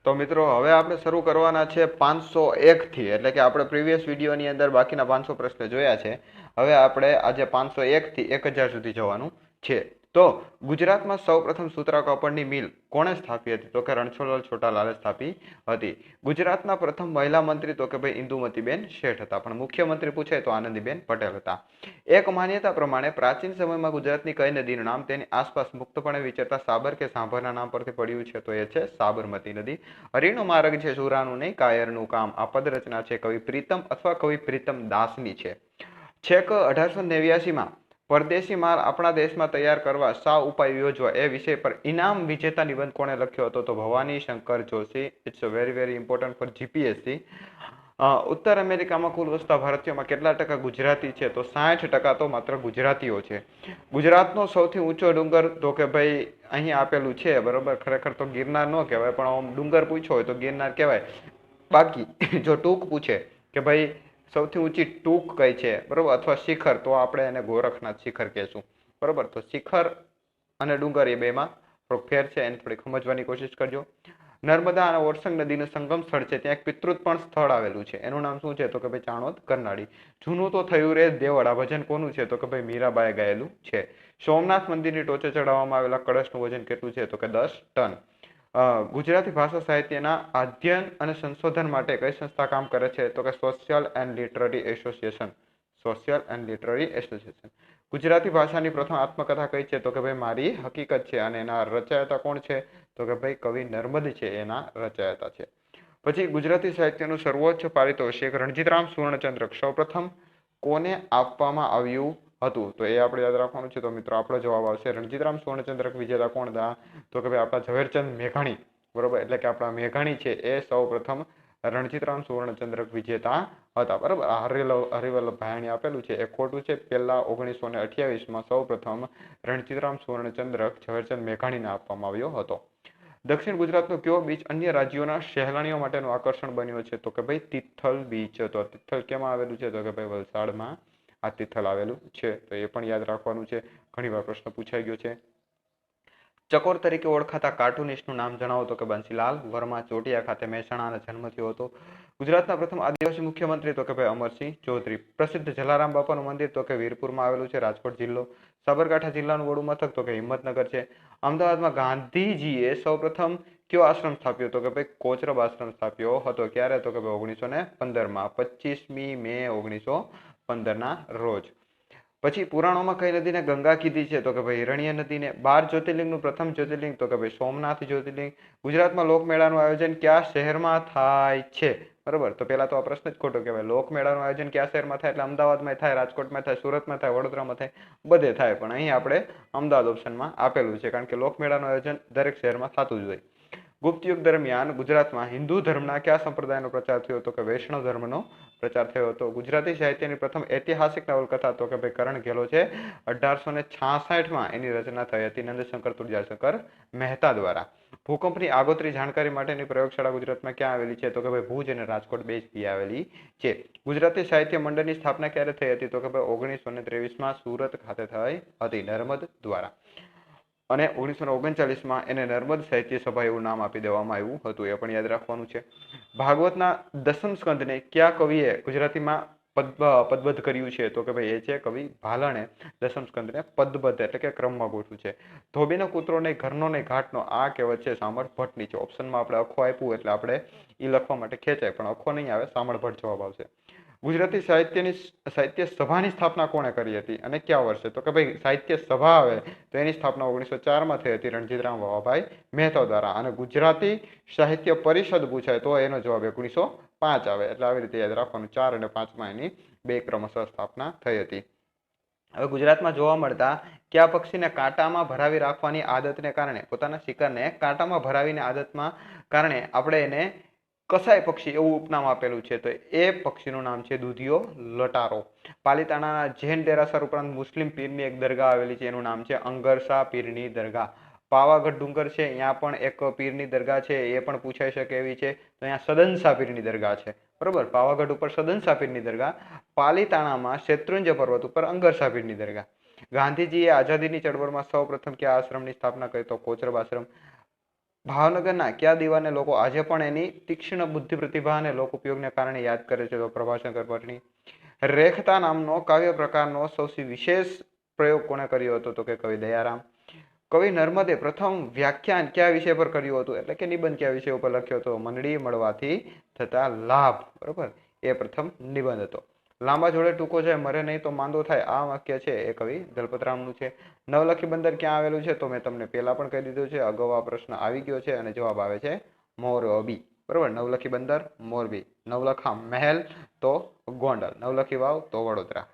તો મિત્રો હવે આપણે શરૂ કરવાના છે 501 થી, એટલે કે આપણે પ્રીવિયસ વિડીયોની અંદર બાકીના 500 પ્રશ્ન જોયા છે. હવે આપણે આજે 501 થી 1000 સુધી જવાનું છે. તો ગુજરાતમાં સૌપ્રથમ સૂતરા કાપડની મિલ કોણે સ્થાપી હતી? તો કે રણછોડલાલ છોટાલાલે સ્થાપી હતી. ગુજરાતના પ્રથમ મહિલા મંત્રી તો કે ભાઈ ઇન્દુમતીબેન શેઠ હતા, પણ મુખ્યમંત્રી પૂછે તો આનંદીબેન પટેલ હતા. એક માન્યતા પ્રમાણે પ્રાચીન સમયમાં ગુજરાતની કઈ નદીનું નામ તેની આસપાસ મુક્તપણે વિચરતા સાબર કે સાંભરના નામ પરથી પડ્યું છે? તો એ છે સાબરમતી નદી. હરિનો માર્ગ છે સુરાનું નહીં કાયરનું કામ. આ પદ રચના છે કવિ પ્રીતમ અથવા કવિ પ્રીતમ દાસની છે. છેક 1889માં પરદેશી માલ આપણા દેશમાં તૈયાર કરવા શા ઉપાય યોજવા એ વિષય પર ઇનામ વિજેતા નિબંધ કોણે લખ્યો હતો? તો Bhavani Shankar Joshi. It's very very important for GPSC. ઉત્તર અમેરિકામાં કુલ વસતા ભારતીયોમાં કેટલા ટકા ગુજરાતી છે? તો 60% તો માત્ર ગુજરાતીઓ છે. ગુજરાતનો સૌથી ઊંચો ડુંગર તો કે ભાઈ અહીં આપેલું છે, બરોબર. ખરેખર તો ગિરનાર ન કહેવાય, પણ આમ ડુંગર પૂછ્યો હોય તો ગિરનાર કહેવાય. બાકી જો ટૂંક પૂછે કે ભાઈ સૌથી ઊંચી ટૂંક કઈ છે, બરોબર, અથવા શિખર, તો આપણે એને ગોરખનાથ શિખર કહેશું, બરોબર. તો શિખર અને ડુંગર એ બેમાં થોડોક ફેર છે, એને થોડીક સમજવાની કોશિશ કરજો. નર્મદા અને ઓરસંગ નદીનું સંગમ સ્થળ છે, ત્યાં એક પિતૃત પણ સ્થળ આવેલું છે, એનું નામ શું છે? તો કે ભાઈ ચાણોદ કરનાળી. જૂનું તો થયું રે દેવળ, આ ભજન કોનું છે? તો કે ભાઈ મીરાબાએ ગાયેલું છે. સોમનાથ મંદિરની ટોચે ચડાવવામાં આવેલા કળશનું વજન કેટલું છે? તો કે 10 ટન. ગુજરાતી ભાષા સાહિત્યના અધ્યયન અને સંશોધન માટે કઈ સંસ્થા કામ કરે છે? તો કે social and literary association. Social and literary association. Gujarati ભાષાની પ્રથમ આત્મકથા કઈ છે? તો કે ભાઈ મારી હકીકત છે, અને એના રચયિતા કોણ છે? તો કે ભાઈ કવિ નર્મદ છે, એના રચયિતા છે. પછી ગુજરાતી સાહિત્યનું સર્વોચ્ચ પારિતોષિક રણજીતરામ સુવર્ણચંદ્રક સૌપ્રથમ કોને આપવામાં આવ્યું હતું? તો એ આપણે યાદ રાખવાનું છે. તો મિત્રો આપણો જવાબ આવશે રણજીતરામ સુવર્ણચંદ્રક વિજેતા કોણ હતા? તો કે ભાઈ આપણા ઝવેરચંદ મેઘાણી, બરોબર. એટલે કે આપણા મેઘાણી છે એ સૌપ્રથમ રણજીતરામ સુવર્ણચંદ્રક વિજેતા હતા, બરોબર. આ હરિવલ્લભ ભાયાણી આપેલું છે એ ખોટું છે. પહેલા 1928માં સૌપ્રથમ રણજીતરામ સુવર્ણચંદ્રક ઝવેરચંદ મેઘાણીને આપવામાં આવ્યો હતો. દક્ષિણ ગુજરાતનો કયો બીચ અન્ય રાજ્યોના સહેલાણીઓ માટેનું આકર્ષણ બન્યો છે? તો કે ભાઈ તિથલ બીચ. તો તિથલ કેમાં આવેલું છે? તો કે ભાઈ વલસાડમાં આ તિથલ આવેલું છે. તો એ પણ યાદ રાખવાનું છે, ઘણી વાર પ્રશ્ન પૂછાઈ ગયો છે. ચકોર તરીકે ઓળખાતા કાર્ટુનિસ્ટનું નામ જણાવો? તો કે બંસીલાલ વર્મા. ચોટિયા ખાતે મહેસાણાનો જન્મ થયો હતો. ગુજરાતના પ્રથમ આદિવાસી મુખ્યમંત્રી? તો કે ભાઈ અમરસિંહ ચૌધરી. પ્રસિદ્ધ જલારામ બાપાનું મંદિર? તો કે વીરપુરમાં આવેલું છે, રાજકોટ જિલ્લો. સાબરકાંઠા જિલ્લાનું વડું મથક? તો કે હિંમતનગર છે. અમદાવાદમાં ગાંધીજીએ સૌપ્રથમ કયો આશ્રમ સ્થાપ્યો? તો કે ભાઈ કોચરબ આશ્રમ સ્થાપ્યો હતો. ક્યારે? તો કે ભાઈ 1915માં 25મી મે 1915ના રોજ. પછી પુરાણોમાં કઈ નદીને ગંગા કીધી છે? તો કે ભાઈ હિરણ્ય નદીને. 12 જ્યોતિર્લિંગનું પ્રથમ જ્યોતિર્લિંગ? તો કે ભાઈ સોમનાથ જ્યોતિર્લિંગ. ગુજરાતમાં લોકમેળાનું આયોજન કયા શહેરમાં થાય છે? બરોબર. તો પેલા તો આ પ્રશ્ન જ ખોટો કહેવાય. લોકમેળાનું આયોજન કયા શહેરમાં થાય? એટલે અમદાવાદમાં થાય, રાજકોટમાં થાય, સુરતમાં થાય, વડોદરામાં થાય, બધે થાય. પણ અહીં આપણે અમદાવાદ ઓપ્શનમાં આપેલું છે, કારણ કે લોકમેળાનું આયોજન દરેક શહેરમાં થતું જ હોય. ગુપ્ત યુગ દરમિયાન ગુજરાતમાં હિન્દુ ધર્મના કયા સંપ્રદાયનો પ્રચાર થયો? તો કે વૈષ્ણવ ધર્મનો પ્રચાર થયો હતો. ગુજરાતી સાહિત્યની પ્રથમ ઐતિહાસિક નવલકથા? તો કે ભાઈ કરણ ઘેલો છે. 1866માં એની રચના થઈ હતી નંદશંકર તુલજાશંકર મહેતા દ્વારા. ભૂકંપની આગોતરી જાણકારી માટેની પ્રયોગશાળા ગુજરાતમાં ક્યાં આવેલી છે? તો કે ભાઈ ભુજ અને રાજકોટ બે જગ્યાએ આવેલી છે. ગુજરાતી સાહિત્ય મંડળની સ્થાપના ક્યારે થઈ હતી? તો કે ભાઈ 1923માં સુરત ખાતે થઈ હતી નર્મદ દ્વારા. અને 1939માં એને નર્મદ સાહિત્ય સભા એવું નામ આપી દેવામાં આવ્યું હતું. એ પણ યાદ રાખવાનું છે. ભાગવતના દસમ સ્કંદને કયા કવિએ ગુજરાતીમાં પદબદ્ધ કર્યું છે? તો કે ભાઈ એ છે કવિ ભાલણે દસમ સ્કંદને પદબદ્ધ એટલે કે ક્રમમાં ગોઠવ્યું છે. ધોબીનો કૂતરો નહીં ઘરનો નહીં ઘાટનો, આ કહેવત છે સામળ ભટ્ટની છે. ઓપ્શનમાં આપણે અખો આપ્યું એટલે આપણે એ લખવા માટે ખેંચાય, પણ અખો નહીં આવે, સામળ ભટ્ટ જવાબ આવશે. ગુજરાતી સાહિત્ય સભાની સ્થાપના કોણે કરી હતી અને કયા વર્ષે? તો કે ભાઈ સાહિત્ય સભા આવે તો એની સ્થાપના 1904માં થઈ હતી રણજીતરામ વાવાભાઈ મહેતા દ્વારા. અને ગુજરાતી સાહિત્ય પરિષદ પૂછાય તો એનો જવાબ 1905 આવે. એટલે આવી રીતે યાદ રાખવાનું. 4 અને 5માં એની બે ક્રમશઃ સ્થાપના થઈ હતી. હવે ગુજરાતમાં જોવા મળતા કયા પક્ષીને કાંટામાં ભરાવી રાખવાની આદતને કારણે, પોતાના શિકારને કાંટામાં ભરાવીને આદતમાં કારણે આપણે એને કસાઈ પક્ષી એવું ઉપનામ આપેલું છે? તો એ પક્ષીનું નામ છે દૂધિયો લટારો. પાલીતાણાના જૈન દેરાસર ઉપરાંત મુસ્લિમ પીરની એક દરગાહ આવેલી છે, એનું નામ છે અંગરસા પીરની દરગાહ. પાવાગઢ ડુંગર છે, અહીંયા પણ એક પીરની દરગાહ છે, એ પણ પૂછાઈ શકે એવી છે. તો અહીંયા સદનસા પીરની દરગાહ છે, બરોબર. પાવાગઢ ઉપર સદનસા પીરની દરગાહ. પાલીતાણામાં શેત્રુંજય પર્વત ઉપર અંગરસા પીરની દરગાહ. ગાંધીજીએ આઝાદીની ચળવળમાં સૌપ્રથમ કયા આશ્રમની સ્થાપના કરી? તો કોચરબ આશ્રમ. ભાવનગરના કયા દીવાને લોકો આજે પણ એની તીક્ષ્ણ બુદ્ધિ પ્રતિભા અને લોક ઉપયોગને કારણે યાદ કરે છે? તો પ્રભાશંકર ભટ્ટની. રેખતા નામનો કાવ્ય પ્રકારનો સૌથી વિશેષ પ્રયોગ કોણે કર્યો હતો? તો કે કવિ દયારામ. કવિ નર્મદે પ્રથમ વ્યાખ્યાન કયા વિષય પર કર્યું હતું? એટલે કે નિબંધ કયા વિષય ઉપર લખ્યો હતો? મંડળી મળવાથી થતા લાભ. બરોબર, એ પ્રથમ નિબંધ હતો. લાંબા જોડે ટૂંકો જાય, મરે નહીં તો માંદો થાય, આ વાક્ય છે એ કવિ દલપતરામનું છે. નવલખી બંદર ક્યાં આવેલું છે? તો મેં તમને પહેલા પણ કહી દીધું છે, અગાઉ આ પ્રશ્ન આવી ગયો છે અને જવાબ આવે છે મોરબી. બરોબર, નવલખી બંદર મોરબી. નવલખા મહેલ તો ગોંડલ. નવલખી વાવ તો વડોદરા.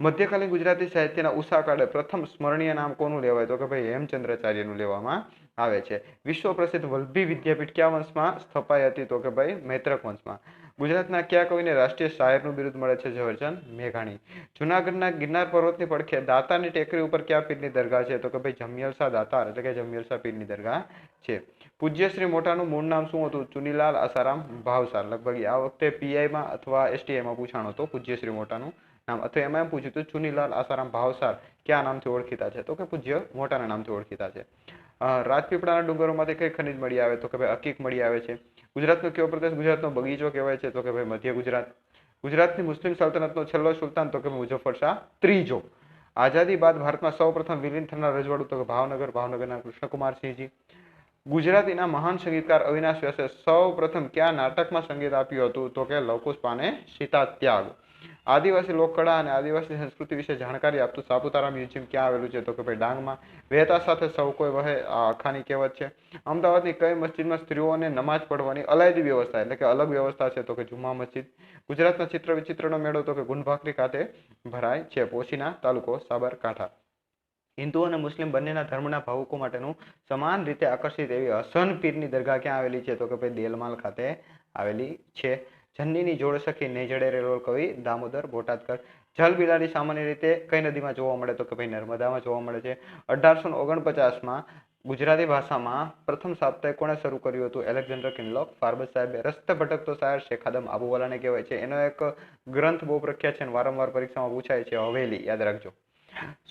મધ્યકાલીન ગુજરાતી સાહિત્યના ઉષાકાળે પ્રથમ સ્મરણીય નામ કોનું લેવાય? તો કે ભાઈ હેમચંદ્રાચાર્યનું લેવામાં આવે છે. વિશ્વ પ્રસિદ્ધ વલ્લભી વિદ્યાપીઠ કયા વંશમાં સ્થપાઈ હતી? તો કે ભાઈ મૈત્રક વંશમાં. ગુજરાતના કયા કવિને રાષ્ટ્રીય શાયરનું બિરુદ મળે છે? ઝવેરચંદ મેઘાણી. જુનાગઢના ગિરનાર પર્વતની પડખે દાતારની ટેકરી ઉપર કયા પીરની દરગાહ છે? તો કે ભાઈ જમિયલશા દાતાર એટલે કે જમિયલશા પીરની દરગાહ છે. પૂજ્ય શ્રી મોટાનું મૂળ નામ શું હતું? ચુનીલાલ આસારામ ભાવસાર. લગભગ આ વખતે પીઆઈમાં અથવા એસટીઆઈમાં પૂછાણું હતું પૂજ્ય શ્રી મોટાનું નામ, અથવા એમાં એમ પૂછ્યું હતું ચુનીલાલ આસારામ ભાવસાર કયા નામથી ઓળખીતા છે? તો કે પૂજ્ય મોટાના નામથી ઓળખીતા છે. રાજપીપળાના ડુંગરોમાંથી કઈ ખનિજ મળી આવે? તો કે ભાઈ અકીક મળી આવે છે. ગુજરાતનો કયો પ્રદેશ ગુજરાતનો બગીચો કહેવાય છે? તો કે ભાઈ મધ્ય ગુજરાત. ગુજરાતની મુસ્લિમ સલ્તનતનો છેલ્લો સુલતાન? તો કે મુઝફ્ફર શાહ ત્રીજો. આઝાદી બાદ ભારતમાં સૌ પ્રથમ વિલીન થનાર રજવાડું? તો કે ભાવનગર. ભાવનગરના કૃષ્ણકુમારસિંહજી. ગુજરાતીના મહાન સંગીતકાર અવિનાશ વ્યાસે સૌ પ્રથમ કયા નાટકમાં સંગીત આપ્યું હતું? તો કે લવકુશપાને સીતા ત્યાગ. આદિવાસી લોકકળા અને આદિવાસી સંસ્કૃતિ વિશે જાણકારી આપતું સાપુતારા મ્યુઝિયમ ક્યાં આવેલું છે? તો કે ભાઈ ડાંગમાં. વહેતા સાથે સૌ કોઈ વહે આ અખાની કહેવત છે. અમદાવાદની કઈ મસ્જિદમાં સ્ત્રીઓને નમાજ પડવાની અલાયદી વ્યવસ્થા એટલે કે અલગ વ્યવસ્થા છે? તો કે જુમા મસ્જિદ. ગુજરાતના ચિત્ર વિચિત્રનો મેળો? તો કે ગુણભાખરી ખાતે ભરાય છે. પોશીના તાલુકો સાબરકાંઠા. હિન્દુ અને મુસ્લિમ બંનેના ધર્મના ભાવુકો માટેનું સમાન રીતે આકર્ષિત એવી હસન પીરની દરગાહ ક્યાં આવેલી છે? તો કે ભાઈ દેલમાલ ખાતે આવેલી છે. જન્નીની જોડ સખી નહીં જડે રેલોલ કવિ દામોદર બોટાદકર. જલ બિલાડી સામાન્ય રીતે કઈ નદીમાં જોવા મળે? તો કે ભાઈ નર્મદામાં જોવા મળે છે. 1849માં ગુજરાતી ભાષામાં પ્રથમ સાપ્તાહિક કોણે શરૂ કર્યું હતું? એલેક્ઝાન્ડર કિનલોક ફાર્બસ સાહેબે. રસ્તે ભટકતો શાયર શેખ આદમ આબુવાલાને કહેવાય છે. એનો એક ગ્રંથ બહુ પ્રખ્યાત છે અને વારંવાર પરીક્ષામાં પૂછાય છે, હવેલી. યાદ રાખજો.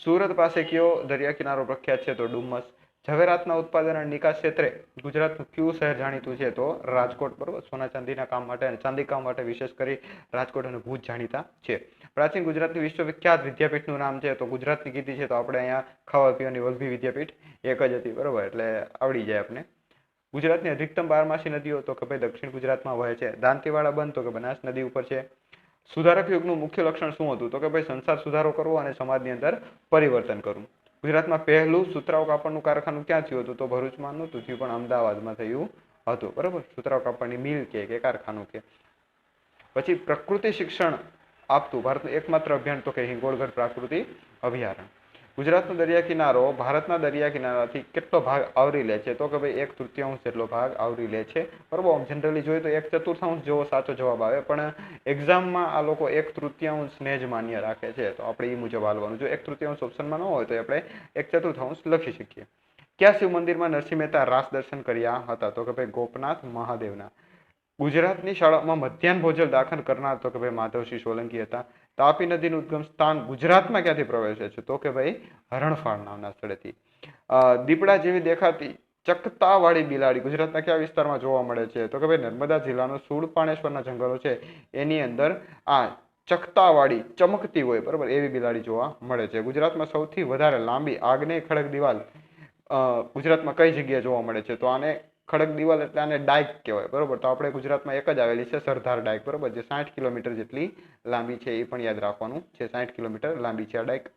સુરત પાસે કયો દરિયા કિનારો પ્રખ્યાત છે? તો ડુમસ. ઝવેરાતના ઉત્પાદન અને નિકાસ ક્ષેત્રે ગુજરાતનું કયું શહેર જાણીતું છે? તો રાજકોટ. બરોબર, સોના ચાંદીના કામ માટે અને ચાંદી કામ માટે વિશેષ કરી રાજકોટ અને ભુજ જાણીતા છે. પ્રાચીન ગુજરાતની વિશ્વવિખ્યાત વિદ્યાપીઠનું નામ છે? તો ગુજરાતની કીધી છે તો આપણે અહીંયા ખાવા પીવાની વલ્લભી વિદ્યાપીઠ એક જ હતી. બરોબર, એટલે આવડી જાય આપણે. ગુજરાતની અધિકતમ બારમાસી નદીઓ? તો કે ભાઈ દક્ષિણ ગુજરાતમાં વહે છે. દાંતીવાડા બંધ? તો કે બનાસ નદી ઉપર છે. સુધારક યુગનું મુખ્ય લક્ષણ શું હતું? તો કે ભાઈ સંસાર સુધારો કરવો અને સમાજની અંદર પરિવર્તન કરવું. ગુજરાતમાં પહેલું સુતરાઉ કાપડનું કારખાનું ક્યાં થયું હતું? તો ભરૂચમાં નહોતું થયું, પણ અમદાવાદમાં થયું હતું. બરોબર, સુતરાઉ કાપડની મિલ કે કારખાનું કે. પછી પ્રકૃતિ શિક્ષણ આપતું ભારતનું એકમાત્ર અભિયાન? તો કે હિંગોળગઢ પ્રાકૃતિક અભયારણ્ય. ગુજરાતનો દરિયા કિનારો ભારતના દરિયા કિનારાથી કેટલો ભાગ આવરી લે છે? તો કે ભાઈ 1/3 જેટલો ભાગ આવરી લે છે. બરોબર, આમ જનરલી જોઈએ તો 1/4 જેવો સાચો જવાબ આવે, પણ એક્ઝામમાં આ લોકો 1/3 ને જ માન્ય રાખે છે, તો આપણે એ મુજબ હાલવાનું. જો 1/3 ઓપ્શનમાં ન હોય તો આપણે 1/4 લખી શકીએ. કયા શિવ મંદિરમાં નરસિંહ મહેતા રાસ દર્શન કર્યા હતા? તો કે ભાઈ ગોપનાથ મહાદેવના. ગુજરાતની શાળામાં મધ્યાહન ભોજન દાખલ કરનાર? તો કે ભાઈ માધવસિંહ સોલંકી હતા. તાપી નદીનું ઉદ્ગમ સ્થાન ગુજરાતમાં ક્યાંથી પ્રવેશે છે? તો કે ભાઈ હરણફાળ નામના સ્થળેથી. દીપડા જેવી દેખાતી ચકતાવાળી બિલાડી ગુજરાતના કયા વિસ્તારમાં જોવા મળે છે? તો કે ભાઈ નર્મદા જિલ્લાનો સુરપાણેશ્વરના જંગલો છે એની અંદર આ ચકતાવાળી ચમકતી હોય, બરોબર, એવી બિલાડી જોવા મળે છે. ગુજરાતમાં સૌથી વધારે લાંબી આગ્નેય ખડક દિવાલ ગુજરાતમાં કઈ જગ્યાએ જોવા મળે છે? તો આને ખડક દિવાલ એટલે આને ડાયક કહેવાય. બરોબર, તો આપણે ગુજરાતમાં એક જ આવેલી છે, સરદાર ડાયક. બરોબર, જે 60 કિલોમીટર જેટલી લાંબી છે, એ પણ યાદ રાખવાનું છે. 60 કિલોમીટર લાંબી છે આ ડાયક.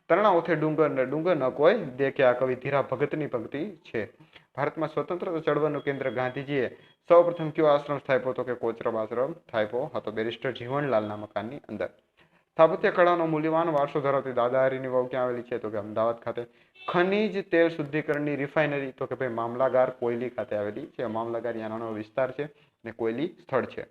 તરણાઉથે ડુંગર ને ડુંગર ન કોઈ દેખે, આ કવિ ધીરા ભગતની પંક્તિ છે. ભારતમાં સ્વતંત્રતા ચળવળનું કેન્દ્ર ગાંધીજીએ સૌ પ્રથમ કયો આશ્રમ સ્થાપ્યો? તો કે કોચરબ આશ્રમ સ્થાપ્યો હતો, બેરિસ્ટર જીવનલાલના મકાનની અંદર. સ્થાપત્ય કળાનો મૂલ્યવાન વારસો ધરાવતી દાદાહરીની વાવ ક્યાં આવેલી છે? તો કે અમદાવાદ ખાતે. ખનીજ તેલ શુદ્ધિકરણની રિફાઇનરી? તો કે ભાઈ મામલાગાર કોયલી ખાતે આવેલી છે. મામલાગાર યાનો વિસ્તાર છે અને કોયલી સ્થળ છે.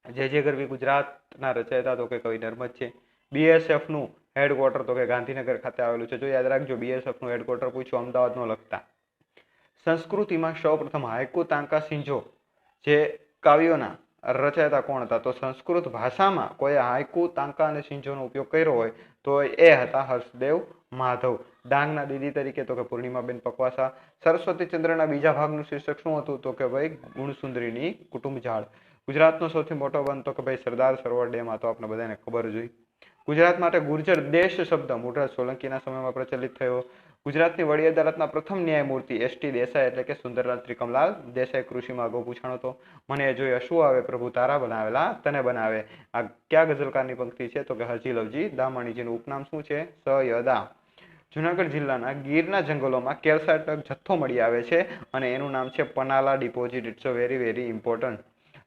જે ગરવી ગુજરાતના રચયિતા? તો કે કવિ નર્મદ છે. બીએસએફ નું હેડક્વાર્ટર? તો કે ગાંધીનગર ખાતે આવેલું છે. જો યાદ રાખજો, બીએસએફ નું હેડક્વાર્ટર પૂછ્યું અમદાવાદ નો લખતા. સંસ્કૃતિમાં સૌ પ્રથમ હાઇકુ તાંકા સિંજો જે કાવ્યોના રચયિતા કોણ હતા? તો સંસ્કૃત ભાષામાં કોઈ હાઇકુ તાંકા અને સિંજોનો ઉપયોગ કર્યો હોય તો એ હતા હર્ષદેવ માધવ. ડાંગના દીદી તરીકે તો કે પૂર્ણિમાબેન પકવાસા. સરસ્વતી ચંદ્રના બીજા ભાગનું શીર્ષક શું હતું તો કે ભાઈ ગુણસુંદરીની કુટુંબ ઝાડ. ગુજરાતનો સૌથી મોટો બંધ તો કે ભાઈ સરદાર સરોવર ડેમ. આ તો આપણે બધાને ખબર જ હોય. ગુજરાત માટે ગુર્જર દેશ શબ્દ મુળરાજ સોલંકીના સમયમાં પ્રચલિત થયો. ગુજરાતની વડી અદાલતના પ્રથમ ન્યાયમૂર્તિ એસ.ટી. દેસાઈ એટલે કે સુંદરલાલ ત્રિકમલાલ દેસાઈ. કૃષિમાં અગાઉ પૂછાણો હતો. મને એ જોયા શું આવે પ્રભુ તારા બનાવેલા તને બનાવે. આ ક્યાં ગઝલકારની પંક્તિ છે તો કે હજી લવજી દામણીજીનું ઉપનામ શું છે? સયદા. જુનાગઢ જિલ્લાના ગીરના જંગલોમાં કેલ્સાઇટ જથ્થો મળી આવે છે અને એનું નામ છે પનાલા deposit. It's a very very important.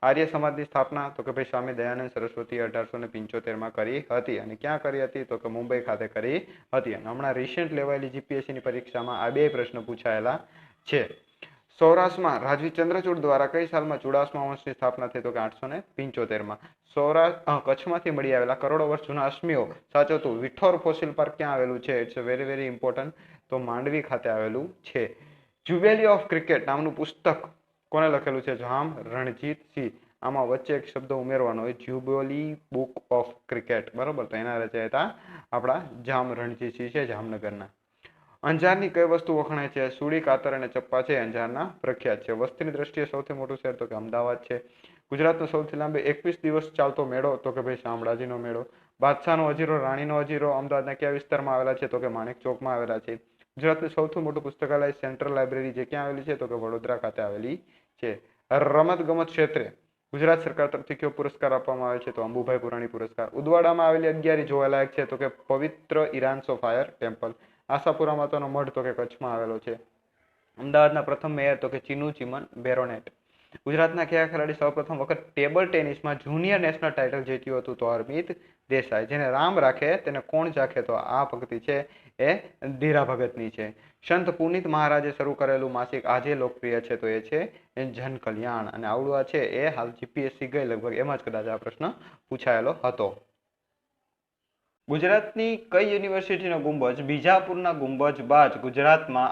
આર્ય સમાજની સ્થાપના તો કે ભાઈ સ્વામી દયાનંદ સરસ્વતી 1875 કરી હતી. અને ક્યાં કરી હતી તો કે મુંબઈ ખાતે કરી હતી. અને હમણાં રિસેન્ટ લેવાયેલી જીપીએસસીની પરીક્ષામાં આ બે પ્રશ્ન પૂછાયેલા છે. સૌરાષ્ટ્રમાં રાજવી ચંદ્રચૂડ દ્વારા કઈ સાલમાં ચુડાસમા વંશની સ્થાપના થઈ તો કે 875. સૌરાષ્ટ્ર કચ્છમાંથી મળી આવેલા કરોડો વર્ષ જૂના અશ્મિઓ સાચવતું વિઠોર ફોસિલ પાર્ક ક્યાં આવેલું છે? It's a very very important. તો માંડવી ખાતે આવેલું છે. જ્યુબેલી ઓફ ક્રિકેટ નામનું પુસ્તક કોને લખેલું છે? જામ રણજીત સિંહ. આમાં વચ્ચે એક શબ્દ ઉમેરવાનો હોય, જ્યુબેલી બુક ઓફ ક્રિકેટ. બરોબર, તો એના રચયિતા આપણા જામ રણજીત સિંહ છે, જામનગરના. અંજારની કઈ વસ્તુ વખણાય છે? સુડી, કાતર અને ચપ્પા છે અંજારના પ્રખ્યાત છે. વસ્તીની દ્રષ્ટિએ સૌથી મોટું શહેર તો કે અમદાવાદ છે. ગુજરાતનો સૌથી લાંબો 21 દિવસ ચાલતો મેળો તો કે ભાઈ શામળાજીનો મેળો. બાદશાહનો હજીરો, રાણીનો હજીરો અમદાવાદના કયા વિસ્તારમાં આવેલા છે તો કે માણેક ચોકમાં આવેલા છે. ગુજરાતનું સૌથી મોટું પુસ્તકાલય સેન્ટ્રલ લાઇબ્રેરી જે ક્યાં આવેલી છે તો કે વડોદરા ખાતે આવેલી છે. રમત ગમત ક્ષેત્રે ગુજરાત સરકાર તરફથી કયો પુરસ્કાર આપવામાં આવે છે તો અંબુભાઈ પુરાણી પુરસ્કાર. ઉદવાડામાં આવેલી અગિયારી જોવાલાયક છે તો કે પવિત્ર ઇરાન્સ ઓફ ફાયર ટેમ્પલ. આશાપુરા માતાનો મઢ તો કે કચ્છમાં આવેલો છે. અમદાવાદના પ્રથમ મેયર તો કે ચીનુ ચિમન બેરોનેટ. ગુજરાતના કયા ખેલાડી સૌપ્રથમ વખત ટેબલ ટેનિસમાં જુનિયર નેશનલ ટાઇટલ જીત્યું હતું તો હરમીત દેસાઈ. જેને રામ રાખે તેને કોણ ચાખે તો આ પંક્તિ છે એ ધીરા ભગતની છે. સંત પુનિત મહારાજે શરૂ કરેલું માસિક આજે લોકપ્રિય છે તો એ છે જન કલ્યાણ. અને આવડું આ છે એ હાલ જીપીએસસી ગઈ લગભગ એમાં જ કદાચ આ પ્રશ્ન પૂછાયેલો હતો. ગુજરાતની કઈ યુનિવર્સિટીનો ગુંબજ બીજાપુરના ગુંબજ બાદ ગુજરાતમાં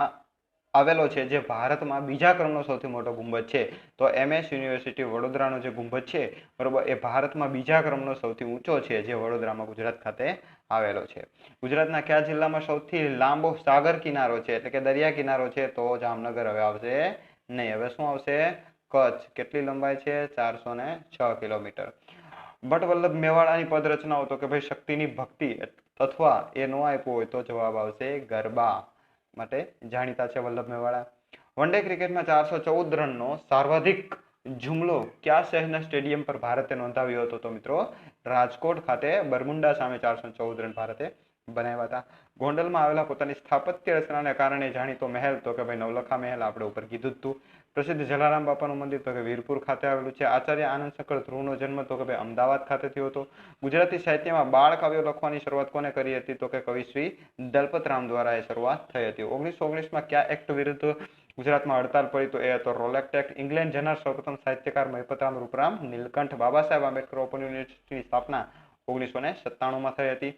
આવેલો છે જે ભારતમાં બીજા ક્રમનો સૌથી મોટો ગુંબજ છે? તો એમએસ યુનિવર્સિટી વડોદરાનો જે ગુંબજ છે બરોબર એ ભારતમાં બીજા ક્રમનો સૌથી ઊંચો છે જે વડોદરામાં ગુજરાત ખાતે આવેલો છે. ગુજરાતના કયા જિલ્લામાં સૌથી લાંબો સાગર કિનારો છે એટલે કે દરિયા કિનારો છે તો જામનગર. હવે આવશે નહીં, હવે શું આવશે? કચ્છ. કેટલી લંબાઈ છે? 406 કિલોમીટર. ભટ્ટ વલ્લભ મેવાડાની પદ રચનાઓ તો કે ભાઈ શક્તિની ભક્તિ અથવા એ નો આપ્યો હોય તો જવાબ આવશે ગરબા માટે જાણીતા છે વલ્લભ મેવાડા. વન ડે ક્રિકેટમાં 414 રનનો સર્વાધિક જુમલો કયા શહેરના સ્ટેડિયમ પર ભારતે નોંધાવ્યો હતો તો મિત્રો રાજકોટ ખાતે બરમુંડા સામે 414 રન ભારતે બનાવ્યા હતા. ગોંડલમાં આવેલા પોતાની સ્થાપત્ય રચનાને કારણે જાણીતો મહેલ તો કે ભાઈ નવલખા મહેલ આપણે ઉપર કીધું જ હતું. પ્રસિદ્ધ જલારામ બાપાનું મંદિર તો કે વીરપુર ખાતે આવેલું છે. આચાર્ય આનંદ શંકર ધ્રુવનો જન્મ તો કે ભાઈ અમદાવાદ ખાતે થયો હતો. ગુજરાતી સાહિત્યમાં બાળ કાવ્યો લખવાની શરૂઆત કોને કરી હતી તો કે કવિશ્રી દલપતરામ દ્વારા એ શરૂઆત થઈ હતી. 1919માં કયા એક્ટ વિરુદ્ધ ગુજરાતમાં હડતાલ પડી તો એ હતો રોલેક્ટ એક્ટ. ઇંગ્લેન્ડ જનાર સૌપ્રથમ સાહિત્યકાર મહિપતરામ રૂપરામ નીલકંઠ. બાબા સાહેબ આંબેડકર ઓપન યુનિવર્સિટીની સ્થાપના 1997માં થઈ હતી.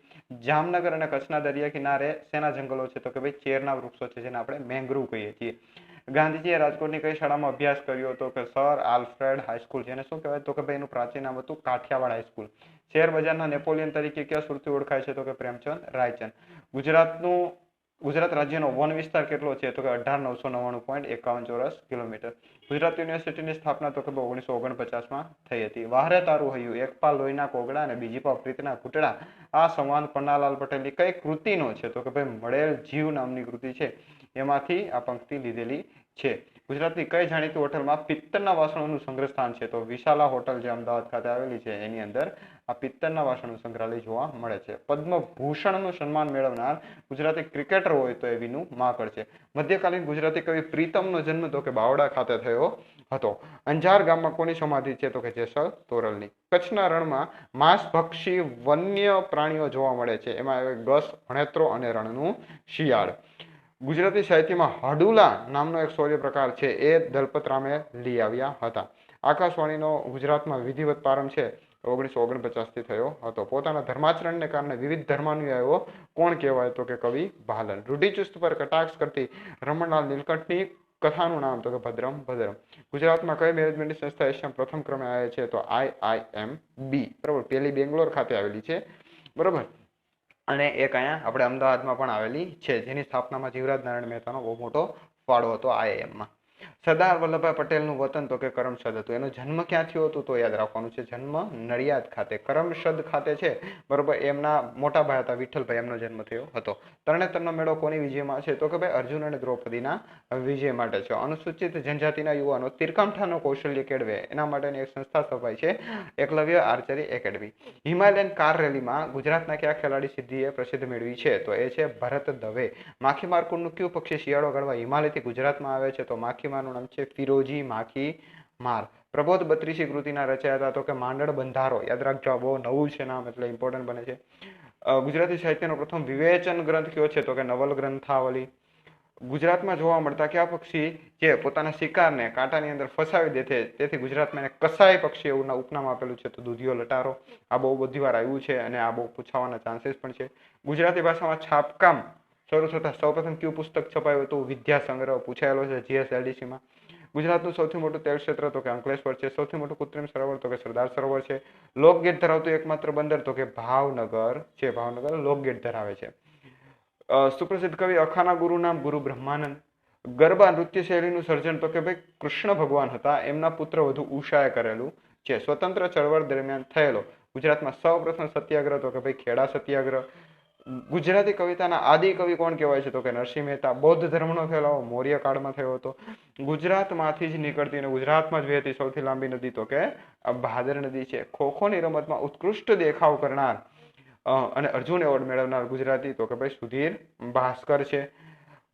જામનગર અને કચ્છના દરિયા કિનારે શેના જંગલો છે તો કે ભાઈ ચેરના વૃક્ષો છે જેને આપણે મેંગ્રુવ કહીએ છીએ. ગાંધીજીએ રાજકોટની કઈ શાળામાં અભ્યાસ કર્યો હતો કે સર આલ્ફ્રેડ હાઈસ્કૂલ. જેને શું કહેવાય તો કે ભાઈ એનું પ્રાચીન નામ હતું કાઠિયાવાડ હાઈસ્કૂલ. શેર બજારના નેપોલિયન તરીકે કયા સુરથી ઓળખાય છે તો કે પ્રેમચંદ રાયચંદ. ગુજરાત રાજ્યનો વન વિસ્તાર કેટલો છે તો કે 18,999.51 ચોરસ કિલોમીટર. ગુજરાત યુનિવર્સિટીની સ્થાપના તો કે 1949માં થઈ હતી. વાહરે તારું હૈયું, એક પા લોહીના કોગળા અને બીજી પા પ્રીતના ઘૂંટડા. આ સંવાદ પન્નાલાલ પટેલની કઈ કૃતિનો છે તો કે ભાઈ મળેલ જીવ નામની કૃતિ છે એમાંથી આ પંક્તિ લીધેલી છે. ગુજરાતની કઈ જાણીતી હોટલમાં પિત્તળના વાસણોનું સંગ્રહ સ્થાન છે તો વિશાલા હોટલ જે અમદાવાદ ખાતે આવેલી છે એની અંદર આ પિત્તળના વાસણો સંગ્રહાલય જોવા મળે છે. પદ્મભૂષણનું સન્માન મેળવનાર ગુજરાતી ક્રિકેટર હોય તો એ વિનુ માંકડ છે. મધ્યકાલીન ગુજરાતી કવિ પ્રીતમનો જન્મ તો કે બાવડા ખાતે થયો હતો. અંજાર ગામમાં કોની સમાધિ છે તો કે જેસલ તોરલની. કચ્છના રણમાં માંસભક્ષી વન્ય પ્રાણીઓ જોવા મળે છે. એમાં ગસ, ભણેત્રો અને રણનું શિયાળ. ગુજરાતી સાહિત્યમાં હાડુલા નામનો એક શૌર્ય પ્રકાર છે એ દલપતરામે લઈ આવ્યા હતા. આકાશવાણીનો ગુજરાતમાં વિધિવત પ્રારંભ છે 1949 થી થયો હતો. પોતાના ધર્માચરણને કારણે વિવિધ ધર્માનુયાયીઓ કોણ કહેવાય તો કે કવિ ભાલન. રૂઢિચુસ્ત પર કટાક્ષ કરતી રમણલાલ નીલકંઠની કથાનું નામ તો કે ભદ્રમ ભદ્રમ. ગુજરાતમાં કઈ મેનેજમેન્ટની સંસ્થા એશિયામાં પ્રથમ ક્રમે આવે છે તો IIMB. બરાબર, પેલી બેંગ્લોર ખાતે આવેલી છે. બરાબર. અને એક અહીંયા આપણે અમદાવાદમાં પણ આવેલી છે, જેની સ્થાપનામાં જીવરાજ નારાયણ મહેતાનો બહુ મોટો ફાળો હતો IIM-માં. સરદાર વલ્લભભાઈ પટેલનું વતન તો કે કરમસદ હતું. એનો જન્મ ક્યાં થયો હતો તો યાદ રાખવાનું છે. જન્મ નડિયાદ ખાતે, કરમસદ ખાતે છે, બરોબર. એમના મોટા ભાઈ હતા વિઠ્ઠલભાઈ, એમનો જન્મ થયો હતો. તરણેતરનો મેળો કોની વિજયમાં છે તો કે ભાઈ અર્જુન અને દ્રૌપદીના વિજય માટે છે. અનુસૂચિત જનજાતિના યુવાનો તીરકામઠાનું કૌશલ્ય કેળવે એના માટેની એક સંસ્થા સ્થપાઈ છે, Eklavya archery academy. Himalayan car રેલીમાં ગુજરાતના કયા ખેલાડી સિદ્ધિએ પ્રસિદ્ધ મેળવી છે તો એ છે ભરત દવે. માખીમાર કુળનું કયું પક્ષી શિયાળો ગાળવા હિમાલયથી ગુજરાતમાં આવે છે તો માખીમારનું નામ છે ફિરોજી માખીમાર. પ્રબોધ 32 કૃતિના રચાયા હતા તો કે માંડળ બંધારો. યાદ રાખજો, બહુ નવું છે નામ, એટલે ઇમ્પોર્ટન્ટ બને છે. ગુજરાતી સાહિત્યનો પ્રથમ વિવેચન ગ્રંથ કયો છે તો કે નવલ ગ્રંથાવલી. ગુજરાતમાં જોવા મળતા કયા પક્ષી જે પોતાના શિકારને કાંટાની અંદર ફસાવી દે છે, તેથી ગુજરાતમાં એને કસાઈ પક્ષી એવું ઉપનામ આપેલું છે તો દૂધિયો લટારો. આ બહુ બધી વાર આવ્યું છે અને આ બહુ પૂછાવાના ચાન્સીસ પણ છે. ગુજરાતી ભાષામાં છાપકામ શરૂ થતા સૌપ્રથમ કયું પુસ્તક છપાયું હતું? વિદ્યા સંગ્રહ પૂછાયેલો છે GSLDC-માં. ગુજરાતનું સૌથી મોટું તેલ ક્ષેત્ર તો કે અંકલેશ્વર છે. સૌથી મોટું કૃત્રિમ સરોવર તો કે સરદાર સરોવર છે. લોકગેટ ધરાવતું એકમાત્ર બંદર તો કે ભાવનગર છે. ભાવનગર લોકગેટ ધરાવે છે. સુપ્રસિદ્ધ કવિ અખાના ગુરુ નામ ગુરુ બ્રહ્માનંદ. ગરબા નૃત્ય શૈલીનું સર્જન તો કે ભાઈ કૃષ્ણ ભગવાન હતા, એમના પુત્ર વધુ ઉષાએ કરેલું છે. સ્વતંત્ર ચળવળ દરમિયાન થયેલો ગુજરાતમાં સૌપ્રથમ સત્યાગ્રહ તો કે ભાઈ ખેડા સત્યાગ્રહ. ગુજરાતી કવિતાના આદિ કવિ કોણ કહેવાય છે તો કે નરસિંહ મહેતા. બૌદ્ધ ધર્મનો ફેલાવો મૌર્ય કાળમાં થયો હતો. ગુજરાતમાંથી જ નીકળતી અને ગુજરાતમાં જ વહેતી સૌથી લાંબી નદી તો કે ભાદર નદી છે. ખોખોની રમતમાં ઉત્કૃષ્ટ દેખાવ કરનાર અને અર્જુન એવોર્ડ મેળવનાર ગુજરાતી તો કે ભાઈ સુધીર ભાસ્કર છે.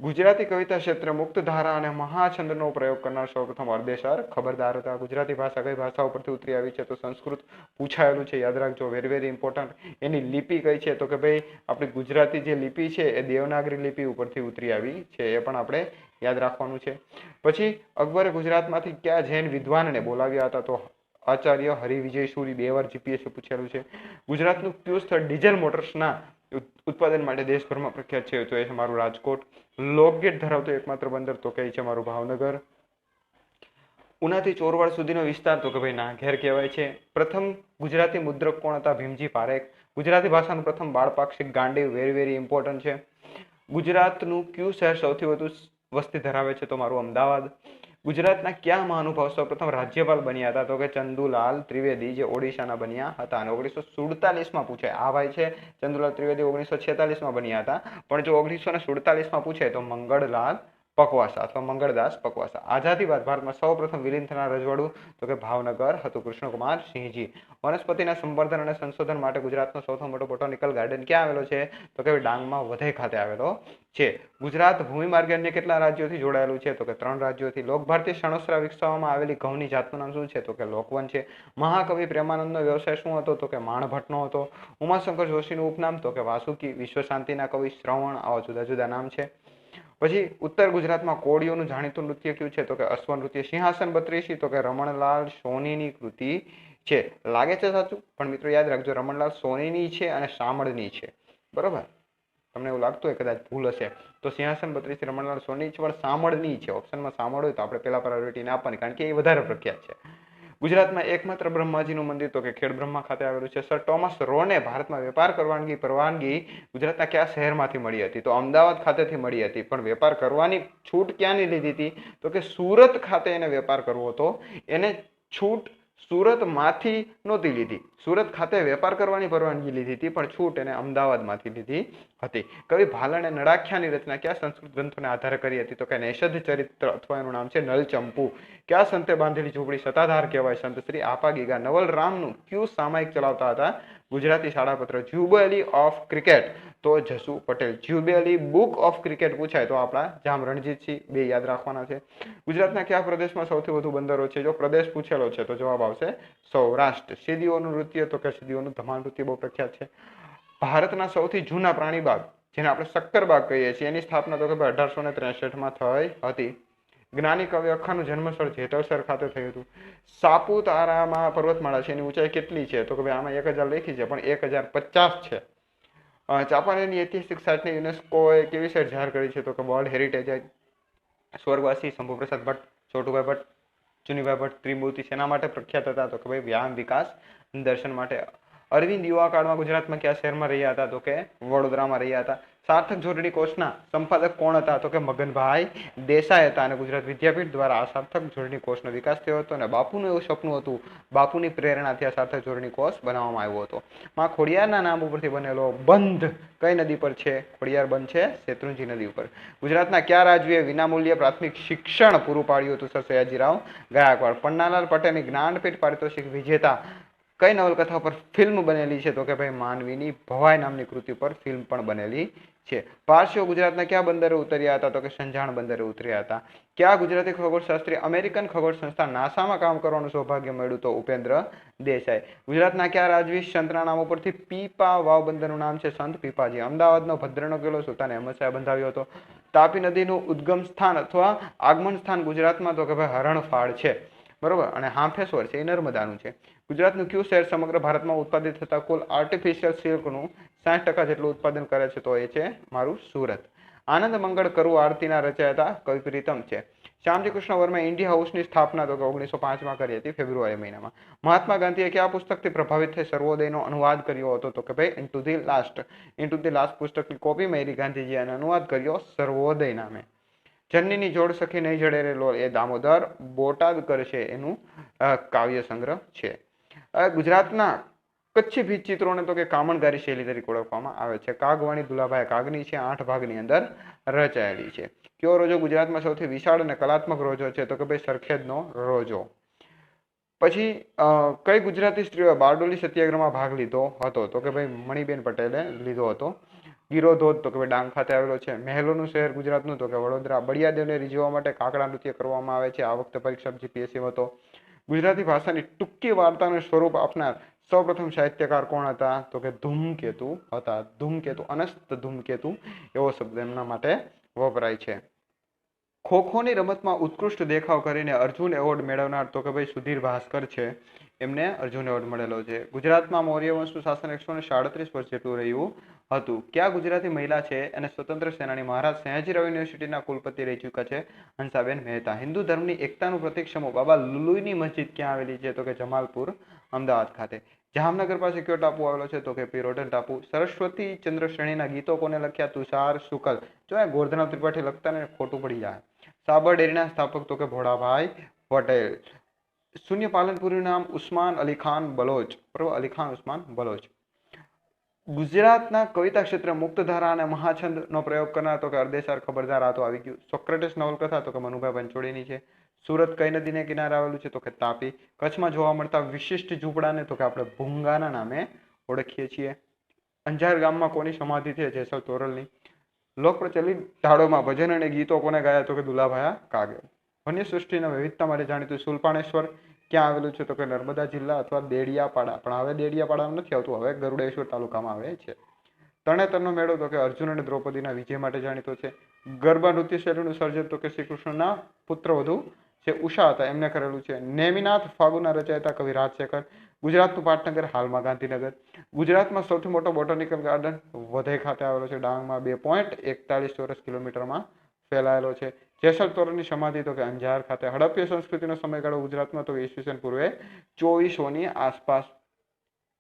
ગુજરાતી કવિતા ક્ષેત્રે મુક્તધારા અને મહાછંદનો પ્રયોગ કરનાર સૌપ્રથમ અરદેશર ખબરદાર હતા. ગુજરાતી ભાષા કઈ ભાષા ઉપરથી ઉતરી આવી છે તો સંસ્કૃત પૂછાયેલું છે, યાદ રાખજો, વેરી વેરી ઇમ્પોર્ટન્ટ. એની લિપિ કઈ છે તો કે ભાઈ આપણી ગુજરાતી જે લિપિ છે એ દેવનાગરી લિપિ ઉપરથી ઉતરી આવી છે, એ પણ આપણે યાદ રાખવાનું છે. પછી અકબરે ગુજરાતમાંથી કયા જૈન વિદ્વાનને બોલાવ્યા હતા તો આચાર્ય હરિવિજય સુરી. 2 વાર GPSC પૂછેલું છે. ગુજરાતનું કયું સ્થળ ડીઝલ મોટર્સના ઉત્પાદન માટે દેશભરમાં પ્રખ્યાત છે તો એ છે મારું રાજકોટ. લોકગેટ ધરાવતું એકમાત્ર બંદર તો કે છે મારું ભાવનગર. ઉનાથી ચોરવાડ સુધીનો વિસ્તાર તો કે ભાઈ નાઘેર કહેવાય છે. પ્રથમ ગુજરાતી મુદ્રક કોણ હતા? ભીમજી પારેખ. ગુજરાતી ભાષાનું પ્રથમ બાળપાક્ષિક ગાંડીવ, વેરી વેરી ઇમ્પોર્ટન્ટ છે. ગુજરાતનું કયું શહેર સૌથી વધુ વસ્તી ધરાવે છે તો મારું અમદાવાદ. ગુજરાતના કયા મહાનુભાવ સૌપ્રથમ રાજ્યપાલ બન્યા હતા તો કે ચંદુલાલ ત્રિવેદી, જે ઓડિશાના બન્યા હતા. અને 1947માં પૂછાય. આ ભાઈ છે ચંદુલાલ ત્રિવેદી 1946માં બન્યા હતા, પણ જો 1947માં પૂછે તો મંગળલાલ પકવાસા અથવા મંગળદાસ પકવાસા. આઝાદી બાદ ભારતમાં સૌપ્રથમ વિલીન થનાર રજવાડું તો કે ભાવનગર હતું, કૃષ્ણકુમાર સિંહજી. વનસ્પતિના સંવર્ધન અને સંશોધન માટે ગુજરાતનો સૌથી મોટો બોટાનિકલ ગાર્ડન ક્યાં આવેલો છે તો કે ડાંગમાં વધઈ ખાતે આવેલો છે. ગુજરાત ભૂમિમાર્ગે અન્ય કેટલા રાજ્યોથી જોડાયેલું છે તો કે 3 રાજ્યોથી. લોકભારતી શણોસરા વિકસાવવામાં આવેલી ઘઉંની જાતનું નામ શું છે તો કે લોકવન છે. મહાકવિ પ્રેમાનંદનો વ્યવસાય શું હતો તો કે માણભટ્ટનો હતો. ઉમાશંકર જોશીનું ઉપનામ તો કે વાસુકી. વિશ્વ શાંતિના કવિ શ્રવણ. આવા જુદા જુદા નામ છે. પછી ઉત્તર ગુજરાતમાં કોળીઓનું જાણીતું નૃત્ય કયું છે તો કે અશ્વ નૃત્ય. સિંહાસન 32 તો કે રમણલાલ સોનીની કૃતિ છે. લાગે છે સાચું, પણ મિત્રો યાદ રાખજો, રમણલાલ સોનીની છે અને શામળની છે, બરોબર. તમને એવું લાગતું હોય કદાચ ભૂલ હશે તો સિંહાસન 32 રમણલાલ સોની છે, પણ શામળની છે. ઓપ્શનમાં શામળ હોય તો આપણે પેલા પ્રાયોરિટીને આપવાની, કારણ કે એ વધારે પ્રખ્યાત છે. ગુજરાતમાં એકમાત્ર બ્રહ્માજીનું મંદિર તો કે ખેડ બ્રહ્મા ખાતે આવેલું છે. સર ટોમસ રોને ભારતમાં વેપાર કરવાની પરવાનગી ગુજરાતના કયા શહેરમાંથી મળી હતી તો અમદાવાદ ખાતેથી મળી હતી. પણ વેપાર કરવાની છૂટ ક્યાંની લીધી હતી તો કે સુરત ખાતે એને વેપાર કરવો હતો. એને છૂટ સુરતમાંથી નહોતી લીધી. સુરત ખાતે વેપાર કરવાની પરવાનગી લીધી હતી, પણ છૂટ એને અમદાવાદમાંથી લીધી હતી. કવિ ભાલણે નળાખ્યાની રચના કયા સંસ્કૃત ગ્રંથોને આધારે કરી હતી તો કે નૈષધ ચરિત્ર અથવા એનું નામ છે નલચંપુ. કયા સંતે બાંધેલી ઝૂંપડી સતાધાર કહેવાય? સંત શ્રી આપા ગીગા. નવલ રામનું કયું સામાયિક ચલાવતા હતા? Gujarati Shalapatra. Jubilee of cricket તો Jasu Patel. Jubilee book of cricket પૂછાય તો આપણા જામ રણજીતસિંહ. 2 યાદ રાખવાના છે. ગુજરાતના કયા પ્રદેશમાં સૌથી વધુ બંદરો છે? જો પ્રદેશ પૂછેલો છે તો જવાબ આવશે સૌરાષ્ટ્ર. સીદીઓનું નૃત્ય તો કે સીદીઓનું ધમાલ નૃત્ય બહુ પ્રખ્યાત છે. ભારતના સૌથી જૂના પ્રાણીબાગ, જેને આપણે શક્કરબાગ કહીએ છીએ, એની સ્થાપના તો કે 1863માં થઈ હતી. જ્ઞાની કવિ અખાનું જન્મસ્થળ જેતલસર ખાતે થયું હતું. સાપુતારામાં પર્વતમાળા છે, એની ઊંચાઈ કેટલી છે તો કે ભાઈ આમાં 1000 લખી છે, પણ 1050 છે. ચાંપાનેરની ઐતિહાસિક સાઇટને યુનેસ્કોએ કેવી સાઇટ જાહેર કરી છે તો કે વર્લ્ડ હેરિટેજ. સ્વર્ગવાસી શંભુપ્રસાદ ભટ્ટ, છોટુભાઈ ભટ્ટ, ચુનીભાઈ ભટ્ટ ત્રિમૂર્તિ શેના માટે પ્રખ્યાત હતા તો કે ભાઈ વ્યાયામ વિકાસ દર્શન માટે. અરવિંદ યુવા કાળમાં ગુજરાતમાં કયા શહેરમાં રહ્યા હતા? તો કે વડોદરામાં રહ્યા હતા. સાર્થક જોડણી કોષના સંપાદક કોણ હતા? તો કે મગનભાઈ દેસાઈ હતા. અને ગુજરાત વિદ્યાપીઠ દ્વારા આ સાર્થક જોડણી કોષનો વિકાસ થયો હતો અને બાપુનું એવું સપનું હતું, બાપુની પ્રેરણાથી આ સાર્થક જોડણી કોષ બનાવવામાં આવ્યો હતો. માં ખોડિયારના નામ ઉપરથી બનેલો બંધ કઈ નદી પર છે? ખોડિયાર બંધ છે શેત્રુંજી નદી ઉપર. ગુજરાતના કયા રાજવીએ વિનામૂલ્યે પ્રાથમિક શિક્ષણ પૂરું પાડ્યું હતું? સર સયાજીરાવ ગાયકવાડ. પન્નાલાલ પટેલની જ્ઞાનપીઠ પારિતોષિક વિજેતા કઈ નવલકથા પર ફિલ્મ બનેલી છે? તો કે ભાઈ માનવીની ભવાઈ નામની કૃતિ પર ફિલ્મ પણ બનેલી છે. પારસીઓ ગુજરાતના કયા બંદરે ઉતર્યા હતા? તો કે સંજાણ બંદરે ઉતર્યા હતા. કયા ગુજરાતી ખગોળશાસ્ત્રી અમેરિકન ખગોળ સંસ્થા નાસામાં કામ કરવાનું સૌભાગ્ય મળ્યું? તો ઉપેન્દ્ર દેસાઈ. ગુજરાતના કયા રાજવી સંતના નામ ઉપરથી પીપા વાવ બંદરનું નામ છે? સંત પીપાજી. અમદાવાદનો ભદ્રનો કિલ્લો સુલતાન અહેમદ શાહે બંધાવ્યો હતો. તાપી નદીનું ઉદ્ગમ સ્થાન અથવા આગમન સ્થાન ગુજરાતમાં? તો કે ભાઈ હરણફાળ છે, બરોબર. અને હાંફેશ્વર છે એ નર્મદાનું છે. ગુજરાતનું કયું શહેર સમગ્ર ભારતમાં ઉત્પાદિત થતા કુલ આર્ટિફિશિયલ સિલ્કનું 60% જેટલું ઉત્પાદન કરે છે? તો એ છે મારું સુરત. આનંદ મંગળ કરુ આરતીના રચયિતા કવિ પ્રીતમ છે. શ્યામજી કૃષ્ણ વર્માએ ઇન્ડિયા હાઉસની સ્થાપના તો કે 1905માં કરી હતી, ફેબ્રુઆરી મહિનામાં. મહાત્મા ગાંધીએ કયા પુસ્તકથી પ્રભાવિત થઈ સર્વોદયનો અનુવાદ કર્યો હતો? તો કે ભાઈ ઇન્ટુ ધી લાસ્ટ પુસ્તકની કોપી મેરી ગાંધીજીએ અનુવાદ કર્યો સર્વોદય નામે. જનનીની જોડ સખી નહીં જડે રે લોલ એ દામોદર બોટાદ કરશે એનું કાવ્ય સંગ્રહ છે. ગુજરાતના કચ્છી ભીત ચિત્રોને તો કે કામણગારી શૈલી તરીકે ઓળખવામાં આવે છે. કાગવાણી દુલાભાઈ કાગની છે, 8 ભાગની અંદર રચાયેલી છે. કયો રોજો ગુજરાતમાં સૌથી વિશાળ અને કલાત્મક રોજો છે? તો કે ભાઈ સરખેજનો રોજો. પછી કઈ ગુજરાતી સ્ત્રીઓએ બારડોલી સત્યાગ્રહમાં ભાગ લીધો હતો? તો કે ભાઈ મણિબેન પટેલે લીધો હતો. ગીરો ધોધ તો કે ભાઈ ડાંગ ખાતે આવેલો છે. મહેલોનું શહેર ગુજરાતનું? તો કે વડોદરા. બળિયાદેવને રીઝવવા માટે કાકડા નૃત્ય કરવામાં આવે છે. આ વખતે પરીક્ષા જીપીએસસી હતો. ગુજરાતી ભાષાની ટૂંકી વાર્તાનું સ્વરૂપ આપનાર સૌપ્રથમ સાહિત્યકાર કોણ હતા? તો કે ધૂમકેતુ હતા. ધૂમકેતુ, અનસ્ત ધૂમકેતુ એવો શબ્દ એમના માટે વપરાય છે. ખોખોની રમતમાં ઉત્કૃષ્ટ દેખાવ કરીને અર્જુન એવોર્ડ મેળવનાર? તો કે ભાઈ સુધીર ભાસ્કર છે, એમને અર્જુન એવોર્ડ મળેલો છે. ગુજરાતમાં મૌર્ય વંશનું શાસન 137 વર્ષ જેટલું રહ્યું હતું. ક્યાં ગુજરાતી મહિલા છે અને સ્વતંત્ર સેનાની મહારાજ સયાજીરાવ યુનિવર્સિટીના કુલપતિ રહી ચૂક્યા છે? હંસાબેન મહેતા. હિન્દુ ધર્મની એકતાનું પ્રતિક સમૂહ બાબા લુલુઈની મસ્જિદ ક્યાં આવેલી છે? તો કે જમાલપુર, અમદાવાદ ખાતે. જામનગર પાસે કયો ટાપુ આવેલો છે? તો કે પિરોટન ટાપુ. સરસ્વતી ચંદ્ર શ્રેણીના ગીતો કોને લખ્યા? તુષાર શુકલ. જો ગોરધન ત્રિપાઠી લખતા ને ખોટું પડી જાય. સાબર ડેરીના સ્થાપક? તો કે ભોળાભાઈ પટેલ. શૂન્ય પાલનપુરીનું નામ? ઉસ્માન અલી ખાન બલોચ, બરોબર. અલી ખાન ઉસ્માન બલોચ. ગુજરાતના કવિતા ક્ષેત્રે મુક્તધારા અને મહાછંદ નો પ્રયોગ કરનાર? તો કે અરદેસાર ખબરદાર. આ તો આવી ગયું. સોક્રેટિસ નવલકથા? તો કે મનુભાઈ પંચોળીની છે. સુરત કઈ નદીને કિનારે આવેલું છે? તો કે તાપી. કચ્છમાં જોવા મળતા વિશિષ્ટ ઝૂંપડાને તો કે આપણે ભૂંગાના નામે ઓળખીએ છીએ. અંજાર ગામમાં કોની સમાધિ છે? જેસલ તોરલની. લોકપ્રચલિત ઢાળોમાં ભજન અને ગીતો કોને ગાયા? તો કે દુલાભાયા કાગે. વન્ય સૃષ્ટિના વિવિધતા માટે જાણીતું સુલપાણેશ્વર ક્યાં આવેલું છે? તો કે નર્મદા જિલ્લા અથવા દેડિયાપાડા. પણ હવે દેડિયાપાડામાં નથી આવતું, હવે ગરુડેશ્વર તાલુકામાં આવે છે. તરણેતરનો મેળો? તો કે અર્જુન અને દ્રૌપદીના વિજય માટે જાણીતો છે. ગરબા નૃત્ય શૈલીનું સર્જન? તો કે શ્રી કૃષ્ણના પુત્રવધુ જે ઉષા હતા એમને કરેલું છે. નેમિનાથ ફાગુના રચયિતા કવિ રાજશેખર. ગુજરાતનું પાટનગર હાલમાં ગાંધીનગર. ગુજરાતમાં સૌથી મોટો બોટાનિકલ ગાર્ડન વધઈ ખાતે આવેલો છે. ડાંગમાં 2.41 ચોરસ કિલોમીટરમાં ફેલાયેલો છે. જેસલ તોરલની સમાધિ? તો કે અંજાર ખાતે. હડપ્પીય સંસ્કૃતિનો સમયગાળો ગુજરાતમાં? તો ઈસવીસન પૂર્વે 2400ની આસપાસ.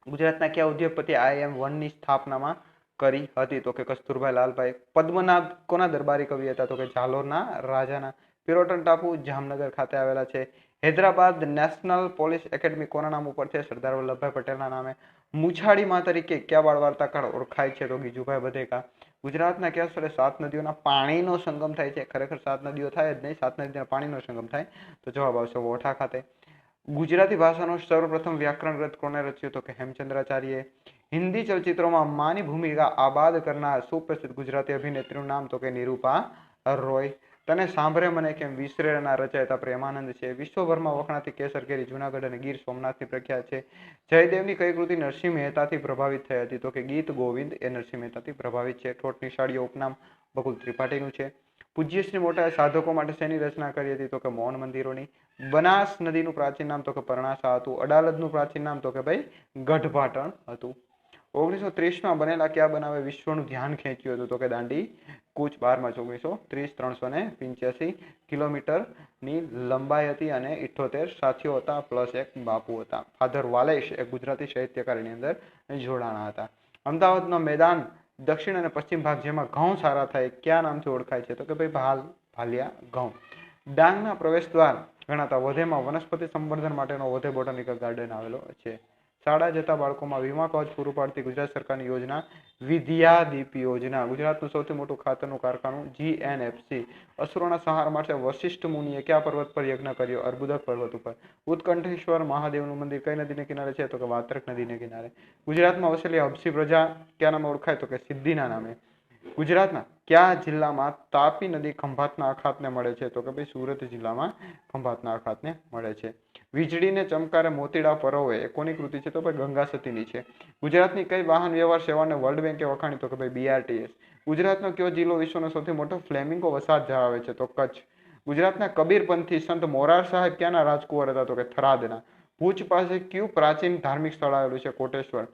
ગુજરાતના કયા ઉદ્યોગપતિ IIM-1 ની સ્થાપનામાં કરી હતી? તો કે કસ્તુરભાઈ લાલભાઈ. પદ્મનાભ કોના દરબારી કવિ હતા? તો કે જાલોરના રાજાના. પિરોટન ટાપુ જામનગર ખાતે આવેલા છે. હૈદરાબાદ નેશનલ પોલીસ એકેડમી કોના નામ ઉપર છે? સરદાર વલ્લભભાઈ પટેલના નામે. મુછાળી માં તરીકે કયા બાળ વાર્તાકાર ઓળખાય છે? તો ગીજુભાઈ બધેકા. ગુજરાતના કયા સ્થળે 7 નદીઓના પાણીનો સંગમ થાય છે? ખરેખર 7 નદીઓ થાય જ નહીં, 7 નદીના પાણીનો સંગમ થાય. તો જવાબ આવશે વોઠા ખાતે. ગુજરાતી ભાષાનો સર્વપ્રથમ વ્યાકરણ ગ્રંથ કોને રચ્યો? તો કે હેમચંદ્રાચાર્ય. હિન્દી ચલચિત્રોમાં માની ભૂમિકા આબાદ કરનાર સુપ્રસિદ્ધ ગુજરાતી અભિનેત્રીનું નામ? તો કે નિરૂપા રોય. તને સાંભળે મને કેમ વિસરેના રચયિતા પ્રેમાનંદ છે. વિશ્વભરમાં વખણાતી કેસર કેરી જુનાગઢ અને ગીર સોમનાથની પ્રખ્યાત છે. જયદેવની કઈ કૃતિ નરસિંહ મહેતાથી પ્રભાવિત થઈ હતી? તો કે ગીત ગોવિંદ એ નરસિંહ મહેતાથી પ્રભાવિત છે. ઠોઠની શાળીઓ ઉપનામ બકુલ ત્રિપાઠીનું છે. પૂજ્યશ્રી મોટાએ સાધકો માટે શેની રચના કરી હતી? તો કે મૌન મંદિરોની. બનાસ નદીનું પ્રાચીન નામ? તો કે પરણાસા હતું. અડાલજનું પ્રાચીન નામ? તો કે ભાઈ ગઢપાટણ હતું. 1930 બનેલા કયા બનાવે વિશ્વનું ધ્યાન ખેંચ્યું હતું? તો કે દાંડી કૂચ 12 માર્ચ 1930, 385 કિલોમીટરની લંબાઈ હતી અને 78 સાથીઓ હતા પ્લસ એક બાપુ હતા. ફાધર વાલેશ એ ગુજરાતી સાહિત્યકારની અંદર જોડાણા હતા. અમદાવાદનો મેદાન દક્ષિણ અને પશ્ચિમ ભાગ જેમાં ઘઉં સારા થાય કયા નામથી ઓળખાય છે? તો કે ભાઈ ભાલિયા ઘઉં. ડાંગના પ્રવેશ દ્વાર ગણાતા વધેમાં વનસ્પતિ સંવર્ધન માટેનો વધે બોટાનિકલ ગાર્ડન આવેલો છે. શાળા જતા બાળકોમાં વીમા કવચ પૂરું પાડતી ગુજરાત સરકારની યોજના વિદ્યાદીપ યોજના. ગુજરાતનું સૌથી મોટું ખાતરનું કારખાનું GNFC. અસુરોના સંહાર માટે વશિષ્ઠ મુનિએ કયા પર્વત પર યજ્ઞ કર્યો? અર્બુદક પર્વત ઉપર. ઉત્કંઠેશ્વર મહાદેવનું મંદિર કઈ નદીને કિનારે છે? તો કે વાત્રક નદીને કિનારે. ગુજરાતમાં વસેલી હબસી પ્રજા કયા નામે ઓળખાય? તો કે સિદ્ધિના નામે. ગુજરાતના કયા જિલ્લામાં તાપી નદી ખંભાતના અખાતને મળે છે? તો કે ભાઈ સુરત જિલ્લામાં ખંભાતના અખાતને મળે છે. વીજળીને ચમકારે મોતીડા પરોવે એ કોની કૃતિ છે? તો ભાઈ ગંગા સતીની છે. ગુજરાતની કઈ વાહન વ્યવહાર સેવાને વર્લ્ડ બેંકે વખાણી? તો કે ભાઈ BRTS. ગુજરાતનો કયો જિલ્લો વિશ્વનો સૌથી મોટો ફ્લેમિંગો વસાહત ધરાવે છે? તો કચ્છ. ગુજરાતના કબીરપંથી સંત મોરાર સાહેબ ક્યાંના રાજકુંવર હતા? તો કે થરાદના. ભુજ પાસે કયું પ્રાચીન ધાર્મિક સ્થળ આવેલું છે? કોટેશ્વર.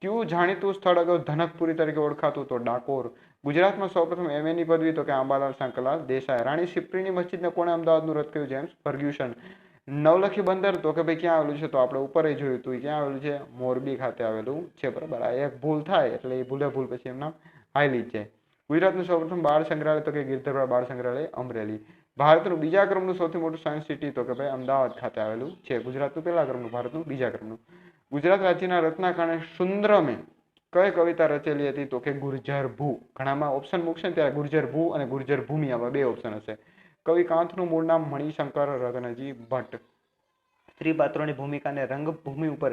કયું જાણીતું સ્થળ અગાઉ ધનકપુરી તરીકે ઓળખાતું? તો ડાકોર. ગુજરાતમાં સૌપ્રથમ MA ની પદવી? તો કે આંબાલાલ શંકરલાલ દેસાઈ. રાણી સિપ્રીની મસ્જિદને કોણે અમદાવાદનું રદ કર્યું? James Fergusson. નવલખી બંદર તો કે ભાઈ ક્યાં આવેલું છે? તો આપણે ઉપર જોયું હતું ક્યાં આવેલું છે? મોરબી ખાતે આવેલું છે. બરાબર. આ એક ભૂલ થાય એટલે એ ભૂલે ભૂલ પછી એમના હાઈલી જ જાય. ગુજરાતનું સૌપ્રથમ બાળ સંગ્રહાલય? તો કે ગિરધરવાડા બાળ સંગ્રહાલય અમરેલી. ભારતનું બીજા ક્રમનું સૌથી મોટું સાયન્સ સિટી? તો કે ભાઈ અમદાવાદ ખાતે આવેલું છે. ગુજરાતનું પહેલા ક્રમનું, ભારતનું બીજા ક્રમનું. ગુજરાત રાજ્યના રત્નાકરણે સુંદરમે કઈ કવિતા રચેલી હતી? તો કે ગુર્જર ભૂ. ઘણામાં ઓપ્શન મૂકશે ને ત્યારે ગુર્જર ભૂ અને ગુર્જર ભૂમિ આવા બે ઓપ્શન હશે. કવિ કાંતનું મૂળ નામ મણિશંકર રત્નજી ભટ્ટ. સ્ત્રી પાત્રોની ભૂમિકાને રંગભૂમિ ઉપર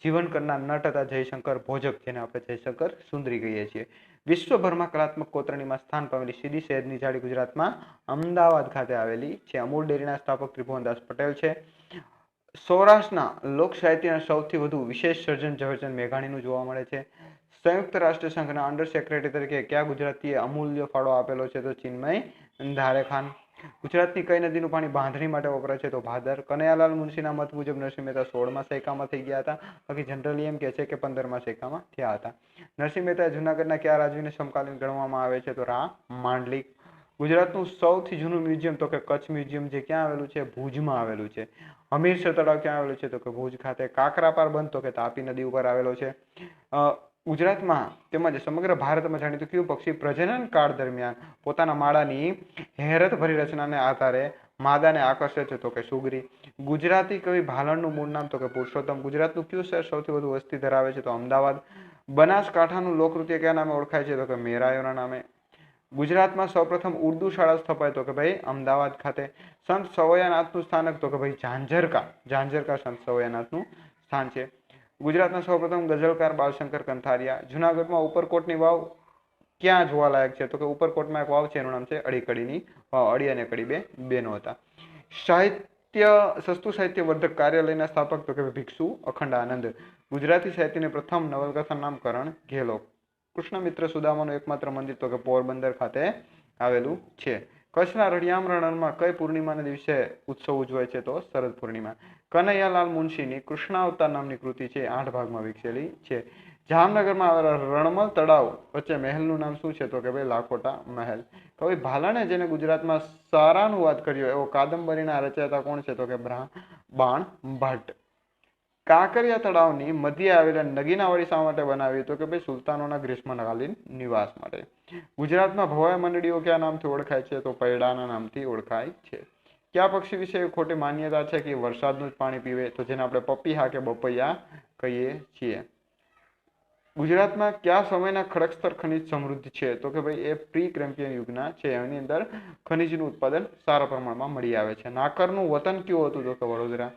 જીવન કરનાર નટ હતા જયશંકર ભોજક, જેને આપણે જયશંકર સુંદરી કહીએ છીએ. વિશ્વભરમાં કલાત્મક કોતરણીમાં સ્થાન પામેલી સીધી સૈયદની જાળી ગુજરાતમાં અમદાવાદ ખાતે આવેલી છે. અમૂલ ડેરીના સ્થાપક ત્રિભુવનદાસ પટેલ છે. સૌરાષ્ટ્રના લોક સાહિત્યના સૌથી વધુ વિશેષ સર્જન ઝવેરચંદ મેઘાણીનું જોવા મળે છે. સંયુક્ત રાષ્ટ્ર સંઘના અંડર સેક્રેટરી તરીકે કયા ગુજરાતીએ અમૂલ્ય ફાળો આપેલો છે? તો ચિન્મય ધારેખાન. ગુજરાતની કઈ નદીનું પાણી બાંધણી માટે વપરાય છે? તો ભાદર. કનૈયાલાલ મુનશીના મત મુજબ નરસિંહ મહેતા 16મા સૈકામાં થઈ ગયા હતા. બાકી જનરલી એમ કહે છે કે 15મા સૈકામાં થયા હતા. નરસિંહ મહેતા જૂનાગઢના કયા રાજવીને સમકાલીન ગણવામાં આવે છે? તો રા માંડલિક. ગુજરાતનું સૌથી જૂનું મ્યુઝિયમ? તો કે કચ્છ મ્યુઝિયમ, જે ક્યાં આવેલું છે? ભુજમાં આવેલું છે. હમીરસર તળાવ ક્યાં આવેલું છે? તો કે ભુજ ખાતે. કાકરાપાર બંધ? તો કે તાપી નદી ઉપર આવેલો છે. ગુજરાતમાં તેમજ સમગ્ર ભારતમાં જાણીતું કયું પક્ષી પ્રજનન કાળ દરમિયાન પોતાના માળાની હેરત ભરી રચનાને આધારે માદાને આકર્ષે છે? તો કે સુગરી. ગુજરાતી કવિ ભાલણનું મૂળ નામ? તો કે પુરુષોત્તમ. ગુજરાતનું કયું શહેર સૌથી વધુ વસ્તી ધરાવે છે? તો અમદાવાદ. બનાસકાંઠાનું લોકનૃત્ય કયા નામે ઓળખાય છે? તો કે મેરાયોના નામે. ગુજરાતમાં સૌપ્રથમ ઉર્દુ શાળા સ્થપાય? તો કે ભાઈ અમદાવાદ ખાતે. સંત સવૈયાનાથનું સ્થાનક? તો કે ભાઈ ઝાંઝરકા. ઝાંઝરકા સંત સવૈયાનાથનું સ્થાન છે. ગુજરાતના સૌપ્રથમ ગઝલકાર બાલશંકર કંથારિયા. જુનાગઢમાં ઉપરકોટની વાવ ક્યાં જોવાલાયક છે? તો કે ઉપરકોટમાં એક વાવ છે, એનું નામ છે અડીકડીની વાવ. અડી અને કડી બે બેનો હતા. સસ્તું સાહિત્ય વર્ધક કાર્યાલયના સ્થાપક? તો કે ભિક્ષુ અખંડાનંદ. ગુજરાતી સાહિત્યની પ્રથમ નવલકથા નામકરણ ઘેલો. કૃષ્ણમિત્ર સુદામાનું એકમાત્ર મંદિર? તો કે પોરબંદર ખાતે આવેલું છે. કચ્છના રળિયામ રણમાં કઈ પૂર્ણિમાના દિવસે ઉત્સવ ઉજવાય છે? તો શરદ પૂર્ણિમા. કનૈયાલાલ મુનશીની કૃષ્ણાવતાર નામની કૃતિ છે 8 ભાગમાં વિકસેલી છે. જામનગરમાં આવેલા રણમલ તળાવ વચ્ચે મહેલનું નામ શું છે? તો કે ભાઈ લાખોટા મહેલ. કવિ ભાલણે જેને ગુજરાતમાં સારાનુવાદ કર્યો એવો કાદંબરીના રચયિતા કોણ છે? તો કે બાણ ભટ્ટ. કાંકરિયા તળાવની મધ્યે આવેલા નગીનાવાડી શા માટે બનાવી? તો કે ભાઈ સુલતાનોના ગ્રીષ્મકાલીન નિવાસ માટે. ગુજરાતમાં ભવાઈ મંડળીઓ કયા નામથી ઓળખાય છે? તો પૈડાના નામથી ઓળખાય છે. કયા પક્ષી વિશે ખોટી માન્યતા છે કે વરસાદનું જ પાણી પીવે? તો જેને આપણે પપીહા કે બપૈયા કહીએ છીએ. ગુજરાતમાં કયા સમયના ખડકસ્તર ખનિજ સમૃદ્ધ છે? તો કે ભાઈ એ પ્રી ક્રેમ્પિયન યુગના છે. એની અંદર ખનિજનું ઉત્પાદન સારા પ્રમાણમાં મળી આવે છે. નાકરનું વતન કયું હતું? તો કે વડોદરા.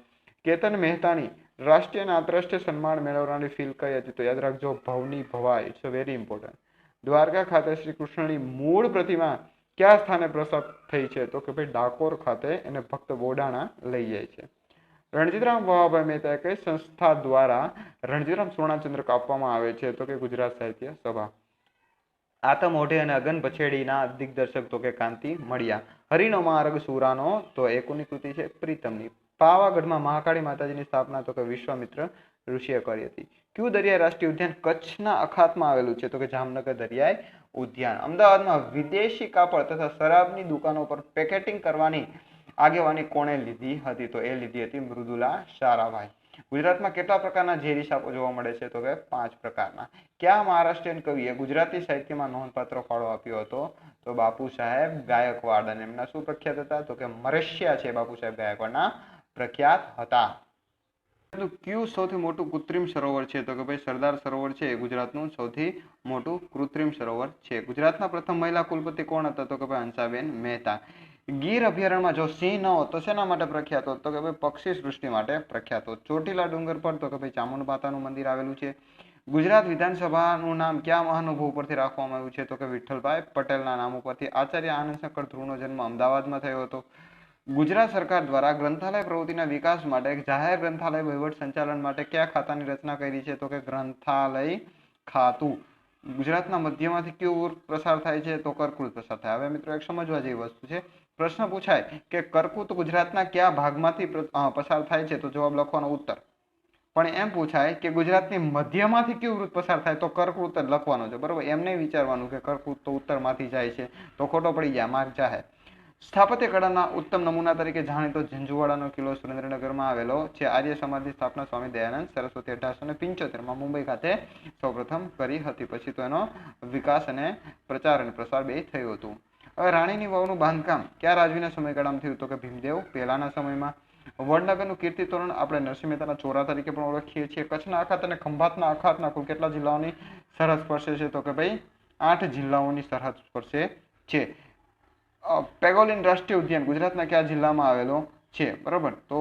કેતન મહેતાની રાષ્ટ્રીય અને આંતરરાષ્ટ્રીય સન્માન મેળવનારી ફિલ્મ કઈ હતી? તો યાદ રાખજો, Bhavni Bhavai. It's very important. Dwarka ખાતે શ્રી કૃષ્ણની મૂળ પ્રતિમા કયા સ્થાને પ્રસ્થાપિત થઈ છે? તો કે ભાઈ ડાકોર ખાતે. એને ભક્ત બોડાણા લઈ જાય છે. રણજીતરામ વાવાભાઈ મહેતા કઈ સંસ્થા દ્વારા રણજીતરામ સુવર્ણચંદ્રક આપવામાં આવે છે? તો કે ગુજરાત સાહિત્ય સભા. આતમ ઓઢે અને અગન પછેડીના દિગ્દર્શક? તો કે કાંતિ મળ્યા. હરિનો માર્ગ સુરાનો? તો એ કોની કૃતિ છે? પ્રીતમની. પાવાગઢમાં મહાકાળી માતાજીની સ્થાપના? તો કે વિશ્વામિત્ર ઋષિએ કરી હતી. કયું દરિયાઈ રાષ્ટ્રીય ઉદ્યાન કચ્છના અખાતમાં આવેલું છે? તો કે જામનગર દરિયાઈ ઉદ્યાન. અમદાવાદમાં વિદેશી કાપડ તથા શરાબની દુકાનો પર પેકેટિંગ કરવાની આગેવાની કોણે લીધી હતી? તો એ લીધી હતી મૃદુલા સારાભાઈ. ગુજરાતમાં કેટલા પ્રકારના ઝેરી સાપો જોવા મળે છે? તો કે 5 પ્રકારના. કયા મહારાષ્ટ્રીયન કવિએ ગુજરાતી સાહિત્યમાં નોંધપાત્ર ફાળો આપ્યો હતો? તો બાપુ સાહેબ ગાયકવાડ. અને એમના શું પ્રખ્યાત હતા? તો કે મરસિયા છે બાપુ સાહેબ ગાયકવાડના પ્રખ્યાત હતા. કયું સૌથી મોટું કૃત્રિમ સરોવર છે? તો કે ભાઈ સરદાર સરોવર છે એ ગુજરાતનું સૌથી મોટું કૃત્રિમ સરોવર છે. ગુજરાતના પ્રથમ મહિલા કુલપતિ કોણ હતા? તો કે ભાઈ હંસાબેન મહેતા. ગીર અભયારણ્યમાં જો સિંહ ન હોત તો શેના માટે પ્રખ્યાત હોત? તો કે ભાઈ પક્ષી સૃષ્ટિ માટે પ્રખ્યાત હોત. ચોટીલા ડુંગર પર તો કે ભાઈ ચામુંડ માતાનું મંદિર આવેલું છે. ગુજરાત વિધાનસભાનું નામ કયા મહાનુભાવ ઉપરથી રાખવામાં આવ્યું છે? તો કે વિઠ્ઠલભાઈ પટેલના નામ ઉપરથી. આચાર્ય આનંદ શંકર ધ્રુવનો જન્મ અમદાવાદમાં થયો હતો. ગુજરાત સરકાર દ્વારા ગ્રંથાલય પ્રવૃત્તિના વિકાસ માટે જાહેર ગ્રંથાલય વહીવટ સંચાલન માટે કયા ખાતાની રચના કરી છે? તો કે ગ્રંથાલય ખાતું. ગુજરાતના મધ્યમાંથી કયું પ્રસાર થાય છે? તો કર્કવૃત પ્રસાર થાય. હવે મિત્રો એક સમજવા જેવી વસ્તુ છે. પ્રશ્ન પૂછાય કે કર્કવૃત ગુજરાતના કયા ભાગમાંથી પસાર થાય છે? તો જવાબ લખવાનો ઉત્તર. પણ એમ પૂછાય કે ગુજરાતની મધ્યમાંથી કયું વૃત્ત પસાર થાય? તો કર્કવૃત જ લખવાનો છે. બરોબર, એમ નહીં વિચારવાનું કે કર્કવૃત તો ઉત્તરમાંથી જાય છે, તો ખોટો પડી જાય, માર્ક જાહે. સ્થાપત્ય કળાના ઉત્તમ નમૂના તરીકે જાણીતો ઝંઝુવાડાનો કિલ્લો સુરેન્દ્રનગરમાં આવેલો છે. આર્ય સમાજની સ્થાપના સ્વામી દયાનંદ સરસ્વતી 1875 મુંબઈ ખાતે સૌપ્રથમ કરી હતી. પછી તો એનો વિકાસ અને પ્રચાર અને પ્રસાર બે થયું હતું. હવે રાણીની વાવનું બાંધકામ કયા રાજવીના સમયગાળામાં થયું? તો કે ભીમદેવ પહેલાના સમયમાં. વડનગરનું કીર્તિ તોરણ આપણે નરસિંહ મહેતાના ચોરા તરીકે પણ ઓળખીએ છીએ. કચ્છના અખાત અને ખંભાતના અખાતના કુલ કેટલા જિલ્લાઓની સરહદ સ્પર્શે છે? તો કે ભાઈ 8 જિલ્લાઓની સરહદ સ્પર્શે છે. પેગોલિન રાષ્ટ્રીય ઉદ્યાન ગુજરાતના કયા જિલ્લામાં આવેલો છે? બરોબર, તો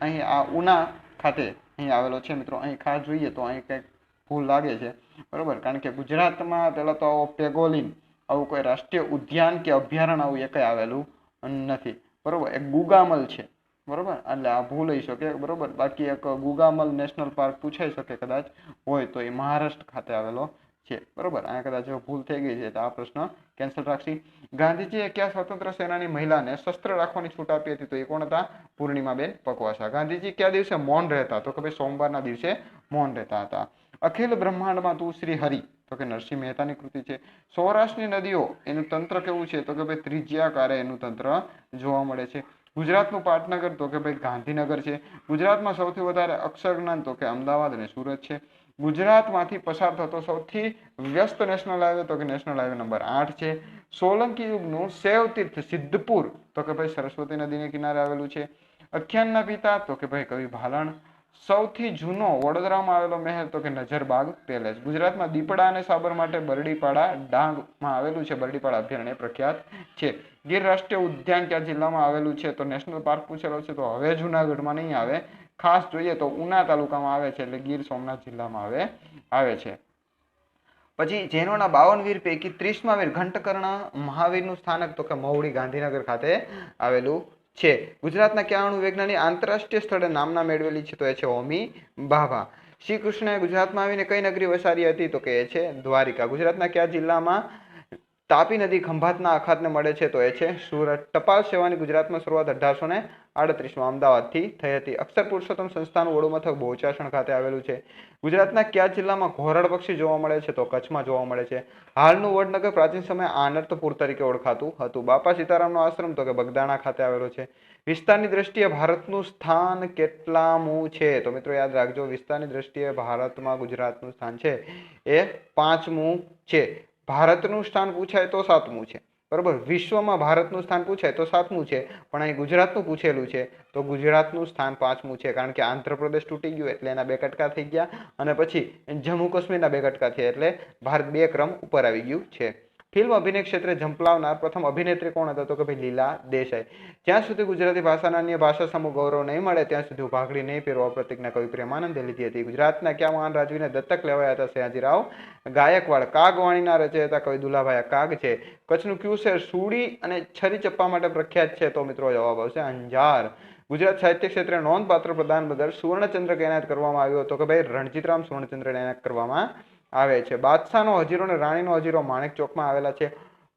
અહીં આ ઉના ખાતે અહીં આવેલો છે. મિત્રો અહીં ખાસ જોઈએ તો અહીં કંઈક ભૂલ લાગે છે. બરોબર, કારણ કે ગુજરાતમાં પેલા તો પેગોલિન આવું કોઈ રાષ્ટ્રીય ઉદ્યાન કે અભયારણ્ય આવું એકય આવેલું નથી. બરોબર, એક ગુગામલ છે. બરોબર, એટલે આ ભૂલ લઈ શકે. બરોબર, બાકી એક ગુગામલ નેશનલ પાર્ક પૂછાઈ શકે કદાચ હોય તો એ મહારાષ્ટ્ર ખાતે આવેલો છે. બરોબર, અહીંયા કદાચ ભૂલ થઈ ગઈ છે તો આ પ્રશ્ન કેન્સલ રાખશી. ગાંધીજીએ કયા સ્વતંત્ર સેનાની મહિલાને શસ્ત્ર રાખવાની છૂટ આપી હતી? તો એ કોણ હતા? પૂર્ણિમાબેન પકવાસા. ગાંધીજી કયા દિવસે મૌન રહેતા? તો કે ભાઈ સોમવારના દિવસે મૌન રહેતા હતા. અખિલ બ્રહ્માંડમાં તું શ્રી હરિ તો કે નરસિંહ મહેતાની કૃતિ છે. સૌરાષ્ટ્રની નદીઓ એનું તંત્ર કેવું છે? તો કે ભાઈ ત્રિજ્યાકારે એનું તંત્ર જોવા મળે છે. ગુજરાતનું પાટનગર તો કે ભાઈ ગાંધીનગર છે. ગુજરાતમાં સૌથી વધારે અક્ષર જ્ઞાન તો કે અમદાવાદ અને સુરત છે. ગુજરાતમાંથી પસાર થતો સૌથી વ્યસ્ત નેશનલ હાઈવે તો કે નેશનલ હાઈવે નંબર 8 છે. સોલંકી યુગનું શૈવ તીર્થ સિદ્ધપુર તો કે ભાઈ સરસ્વતી નદીને કિનારે આવેલું છે. આખ્યાનના પિતા તો કે ભાઈ કવિ ભાલણ. સૌથી જૂનો વડોદરામાં આવેલો મહેલ તો કે નજરબાગ પેલેસ. ગુજરાતમાં દીપડા અને સાબર માટે બરડીપાડા ડાંગમાં આવેલું છે. બરડીપાડા અભયારણ્ય પ્રખ્યાત છે. ગીર રાષ્ટ્રીય ઉદ્યાન કયા જિલ્લામાં આવેલું છે? તો નેશનલ પાર્ક પૂછેલો છે તો હવે જુનાગઢમાં નહીં આવે, ખાસ જોઈએ તો ઉના તાલુકામાં આવે છે, એટલે ગીર સોમનાથ જિલ્લામાં આવે છે. પછી જૈનોના 52 વીર પૈકી 30મા વીર ઘંટકર્ણ મહાવીરનું સ્થાનક તો કે મહુડી ગાંધીનગર ખાતે આવેલું છે. ગુજરાતના કયા અણુ વૈજ્ઞાનિક આંતરરાષ્ટ્રીય સ્થળે નામના મેળવેલી છે? તો એ છે હોમી ભાભા. શ્રી કૃષ્ણએ ગુજરાતમાં આવીને કઈ નગરી વસારી હતી? તો કે એ છે દ્વારિકા. ગુજરાતના કયા જિલ્લામાં તાપી નદી ખંભાતના અખાતને મળે છે? તો એ છે સુરત. ટપાલ સેવાની ગુજરાતમાં શરૂઆત 1838માં અમદાવાદથી થઈ હતી. અક્ષર પુરુષોત્તમ સંસ્થાનું વડું મથક બોચાસણ ખાતે આવેલું છે. ગુજરાતના કયા જિલ્લામાં ઘોરડ પક્ષી જોવા મળે છે? તો કચ્છમાં જોવા મળે છે. હાલનું વડનગર પ્રાચીન સમયે આનર્તપુર તરીકે ઓળખાતું હતું. બાપા સીતારામનો આશ્રમ તો કે બગદાણા ખાતે આવેલો છે. વિસ્તારની દ્રષ્ટિએ ભારતનું સ્થાન કેટલામું છે? તો મિત્રો યાદ રાખજો, વિસ્તારની દ્રષ્ટિએ ભારતમાં ગુજરાતનું સ્થાન છે એ 5મું છે. ભારતનું સ્થાન પૂછાય તો 7મું છે. બરોબર, વિશ્વમાં ભારતનું સ્થાન પૂછાય તો 7મું છે, પણ અહીં ગુજરાતનું પૂછેલું છે તો ગુજરાતનું સ્થાન 5મું છે. કારણ કે આંધ્રપ્રદેશ તૂટી ગયું એટલે એના 2 કટકા થઈ ગયા, અને પછી જમ્મુ કાશ્મીરના 2 કટકા થયા એટલે ભારત 2 ક્રમ ઉપર આવી ગયું છે. ફિલ્મ અભિનય ક્ષેત્રે ઝંપલાવનાર પ્રથમ અભિનેત્રી કોણ હતા? તો કે ભાઈ લીલા દેસાઈ. જ્યાં સુધી ગુજરાતી ભાષાના અન્ય ભાષા સામુ ગૌરવ નહીં મળે ત્યાં સુધી ભાગડી નહીં પહેરવા પ્રતિજ્ઞા કવિ પ્રેમાનંદે લીધી હતી. ગુજરાતના કયા મહાન રાજવીને દત્તક લેવાયા હતા? સયાજીરાવ ગાયકવાડ. કાગવાણીના રચયિતા કવિ દુલાભાઈ કાગ છે. કચ્છનું કયું શહેર સુડી અને છરી ચપ્પા માટે પ્રખ્યાત છે? તો મિત્રો જવાબ આવશે અંજાર. ગુજરાત સાહિત્ય ક્ષેત્રે નોંધપાત્ર પ્રદાન બદલ સુવર્ણચંદ્રક એનાયત કરવામાં આવ્યો હતો કે ભાઈ રણજીતરામ સુવર્ણચંદ્રક એનાયત કરવામાં આવે છે. બાદશાહનો હજીરો અને રાણીનો હજીરો માણેક ચોકમાં આવેલા છે.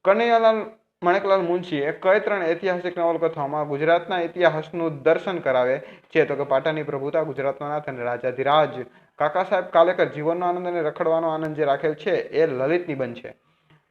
કનૈયાલાલ માણેકલાલ મુનશીએ કઈ 3 ઐતિહાસિક નવલકથાઓમાં ગુજરાતના ઇતિહાસનું દર્શન કરાવે છે? તો કે પાટણની પ્રભુતા, ગુજરાતનો નાથ અને રાજાધિરાજ. કાકા સાહેબ કાલેકર જીવનનો આનંદ અને રખડવાનો આનંદ જે રાખેલ છે એ લલિત નિબંધ છે.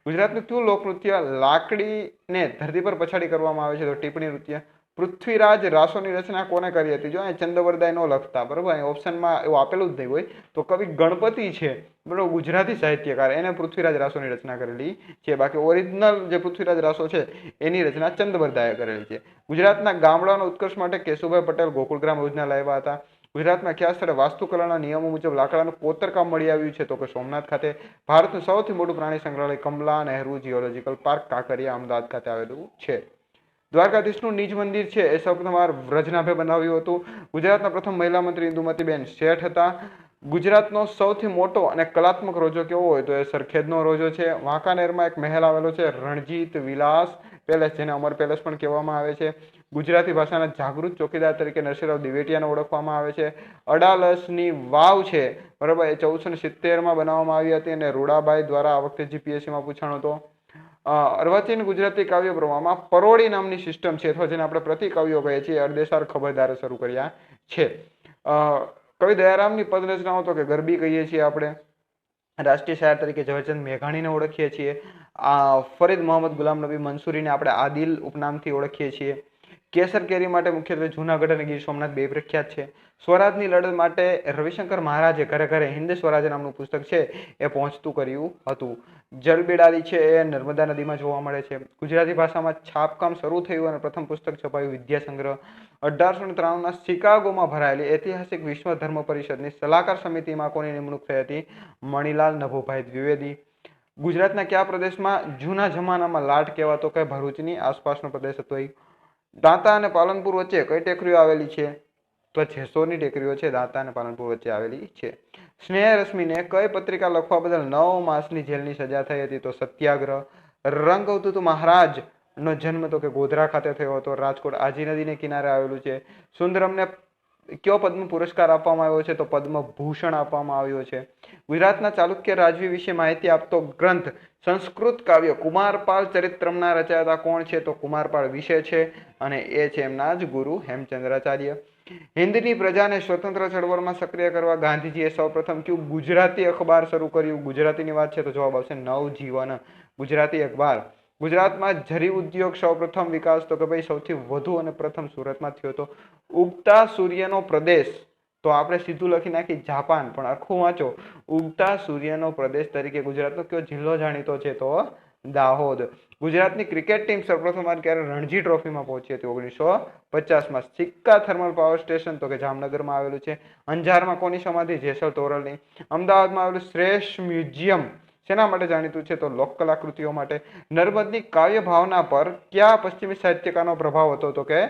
ગુજરાતનું કયું લોકનૃત્ય લાકડીને ધરતી પર પછાડી કરવામાં આવે છે? તો ટીપણી નૃત્ય. પૃથ્વીરાજ રાસોની રચના કોને કરી હતી? જો અહીં ચંદવરદાય નો લખતા, બરોબર, અહીં ઓપ્શનમાં એવું આપેલું જ નહીં હોય. તો કવિ ગણપતિ છે, બરોબર, ગુજરાતી સાહિત્યકાર, એને પૃથ્વીરાજ રાસોની રચના કરેલી છે. બાકી ઓરિજિનલ જે પૃથ્વીરાજ રાસો છે એની રચના ચંદવરદાયે કરેલી છે. ગુજરાતના ગામડાઓના ઉત્કર્ષ માટે કેશુભાઈ પટેલ ગોકુળગ્રામ યોજના લાવ્યા હતા. ગુજરાતમાં કયા સ્થળે વાસ્તુકલાના નિયમો મુજબ લાકડાનું કોતરકામ મળી આવ્યું છે? તો કે સોમનાથ ખાતે. ભારતનું સૌથી મોટું પ્રાણી સંગ્રહાલય કમલા નહેરુ જીઓલોજીકલ પાર્ક કાંકરિયા અમદાવાદ ખાતે આવેલું છે. દ્વારકાધીશનું નિજ મંદિર છે એ સૌપ્રથમ વ્રજનાભે બનાવ્યું હતું. ગુજરાતના પ્રથમ મહિલા મંત્રી ઇન્દુમતીબેન શેઠ હતા. ગુજરાતનો સૌથી મોટો અને કલાત્મક રોજો કેવો હોય? તો એ સરખેજનો રોજો છે. વાંકાનેરમાં એક મહેલ આવેલો છે રણજીત વિલાસ પેલેસ, જેને અમર પેલેસ પણ કહેવામાં આવે છે. ગુજરાતી ભાષાના જાગૃત ચોકીદાર તરીકે નરસિંહરાવ દિવેટિયાને ઓળખવામાં આવે છે. અડાલજની વાવ છે, બરાબર, એ 1470માં બનાવવામાં આવી હતી અને રૂડાબાઈ દ્વારા આ વખતે જીપીએસસીમાં પૂછાણો હતો. અર્વાચીન ગુજરાતી કાવ્ય પ્રવાહમાં પરોળી નામની સિસ્ટમ છે, અથવા જેને આપણે પ્રતિકાવ્યો કહીએ છીએ, અરદેસાર ખબરદારે શરૂ કર્યા છે. કવિ દયારામની પદ રચનાઓ તો કે ગરબી કહીએ છીએ આપણે. રાષ્ટ્રીય શાયર તરીકે ઝવેરચંદ મેઘાણીને ઓળખીએ છીએ. ફરીદ મોહમ્મદ ગુલામ નબી મંસૂરીને આપણે આદિલ ઉપનામથી ઓળખીએ છીએ. કેસર કેરી માટે મુખ્યત્વે જૂનાગઢ અને ગીર સોમનાથ બે પ્રખ્યાત છે. સ્વરાજની લડત માટે રવિશંકર મહારાજે ઘરે ઘરે હિન્દ સ્વરાજ નામનું પુસ્તક છે એ પહોંચતું કર્યું હતું. જલબેડારી છે એ નર્મદા નદીમાં જોવા મળે છે. ગુજરાતી ભાષામાં છાપકામ શરૂ થયું અને પ્રથમ પુસ્તક છપાયું વિદ્યાસંગ્રહ. 1893ના શિકાગોમાં ભરાયેલી ઐતિહાસિક વિશ્વ ધર્મ પરિષદની સલાહકાર સમિતિમાં કોની નિમણૂક થઈ હતી? મણિલાલ નભુભાઈ દ્વિવેદી. ગુજરાતના કયા પ્રદેશમાં જૂના જમાનામાં લાટ કહેવાતો કે ભરૂચની આસપાસનો પ્રદેશ હતો? દાંતા અને પાલનપુર વચ્ચે કઈ ટેકરીઓ આવેલી છે? તો જેસોરની ટેકરીઓ છે દાંતા અને પાલનપુર વચ્ચે આવેલી છે. સ્નેહરશ્મિને કઈ પત્રિકા લખવા બદલ 9 માસની જેલની સજા થઈ હતી? તો સત્યાગ્રહ. રંગઅવધૂત મહારાજ નો જન્મ તો કે ગોધરા ખાતે થયો હતો. રાજકોટ આજી નદીને કિનારે આવેલું છે. સુંદરમને કયો પદ્મ પુરસ્કાર આપવામાં આવ્યો છે? તો પદ્મભૂષણ આપવામાં આવ્યો છે. ગુજરાતના ચાલુક્ય રાજવી વિશે માહિતી આપતો ગ્રંથ સંસ્કૃત કાવ્ય કુમારપાળ ચરિત્રમના રચયિતા કોણ છે? તો કુમારપાળ વિશે છે અને એ છે એમના જ ગુરુ હેમચંદ્રાચાર્ય. હિન્દની પ્રજાને સ્વતંત્ર ચળવળમાં સક્રિય કરવા ગાંધીજીએ સૌપ્રથમ કયું ગુજરાતી અખબાર શરૂ કર્યું? ગુજરાતીની વાત છે તો જવાબ આવશે નવજીવન ગુજરાતી અખબાર. ગુજરાતમાં જરી ઉદ્યોગ સૌપ્રથમ વિકાસ તો કે ભાઈ સૌથી વધુ અને પ્રથમ સુરતમાં થયો હતો. ઉગતા સૂર્યનો પ્રદેશ તો આપણે સીધું લખી નાખી જાપાન, પણ આખું વાંચો. ઉગતા સૂર્યનો પ્રદેશ તરીકે ગુજરાતનો કયો જિલ્લો જાણીતો છે? તો દાહોદ. ગુજરાતની ક્રિકેટ ટીમ સૌપ્રથમ વાર ક્યારે રણજી ટ્રોફીમાં પહોંચી હતી? 1950માં. સિક્કા થર્મલ પાવર સ્ટેશન તો કે જામનગરમાં આવેલું છે. અંજારમાં કોની સમાધિ? જેસલ તોરલની. અમદાવાદમાં આવેલું શ્રેષ્ઠ મ્યુઝિયમ શેના માટે જાણીતું છે? તો લોક કલાકૃતિઓ માટે. નર્મદની કાવ્ય ભાવના પર કયા પશ્ચિમી સાહિત્યકારનો પ્રભાવ હતો? તો કે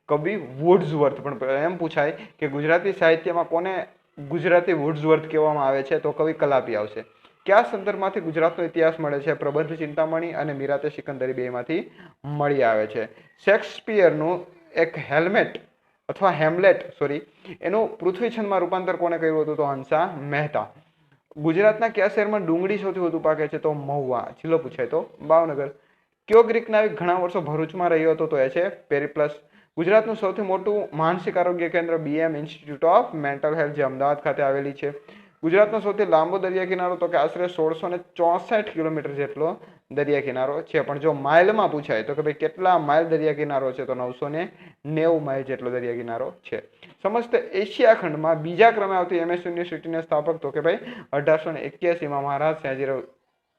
કવિ વુડ્સવર્થ. પણ એમ પૂછાય કે ગુજરાતી સાહિત્યમાં કોને ગુજરાતી વુડ્સવર્થ કહેવામાં આવે છે? તો કવિ કલાપી આવશે. કયા સંદર્ભમાંથી ગુજરાતનો ઇતિહાસ મળે છે? પ્રબંધ ચિંતામણી અને મીરાતે સિકંદરી બેમાંથી મળી આવે છે. શેક્સપિયરનું એક એનું પૃથ્વીછંદમાં રૂપાંતર કોને કર્યું હતું? તો હંસા મહેતા. ગુજરાતના કયા શહેરમાં ડુંગળી સૌથી વધુ પાકે છે? તો મહુવા. જિલ્લો પૂછાય તો ભાવનગર. કયો ગ્રીક નાવિક ઘણા વર્ષો ભરૂચમાં રહ્યો હતો? તો એ છે પેરિપ્લસ. ગુજરાતનું સૌથી મોટું માનસિક આરોગ્ય કેન્દ્ર BM institute of mental health જે અમદાવાદ ખાતે આવેલી છે. ગુજરાતનો સૌથી લાંબો દરિયા કિનારો તો કે આશરે 1664 કિલોમીટર જેટલો દરિયા કિનારો છે. પણ જો માઇલમાં પૂછાય તો કે ભાઈ કેટલા માઇલ દરિયા કિનારો છે? તો 990 માઇલ જેટલો દરિયા કિનારો છે. સમસ્ત એશિયા ખંડમાં બીજા ક્રમે આવતી એમએસ યુનિવર્સિટીના સ્થાપક તો કે ભાઈ 1881માં મહારાજ સયાજીરાવ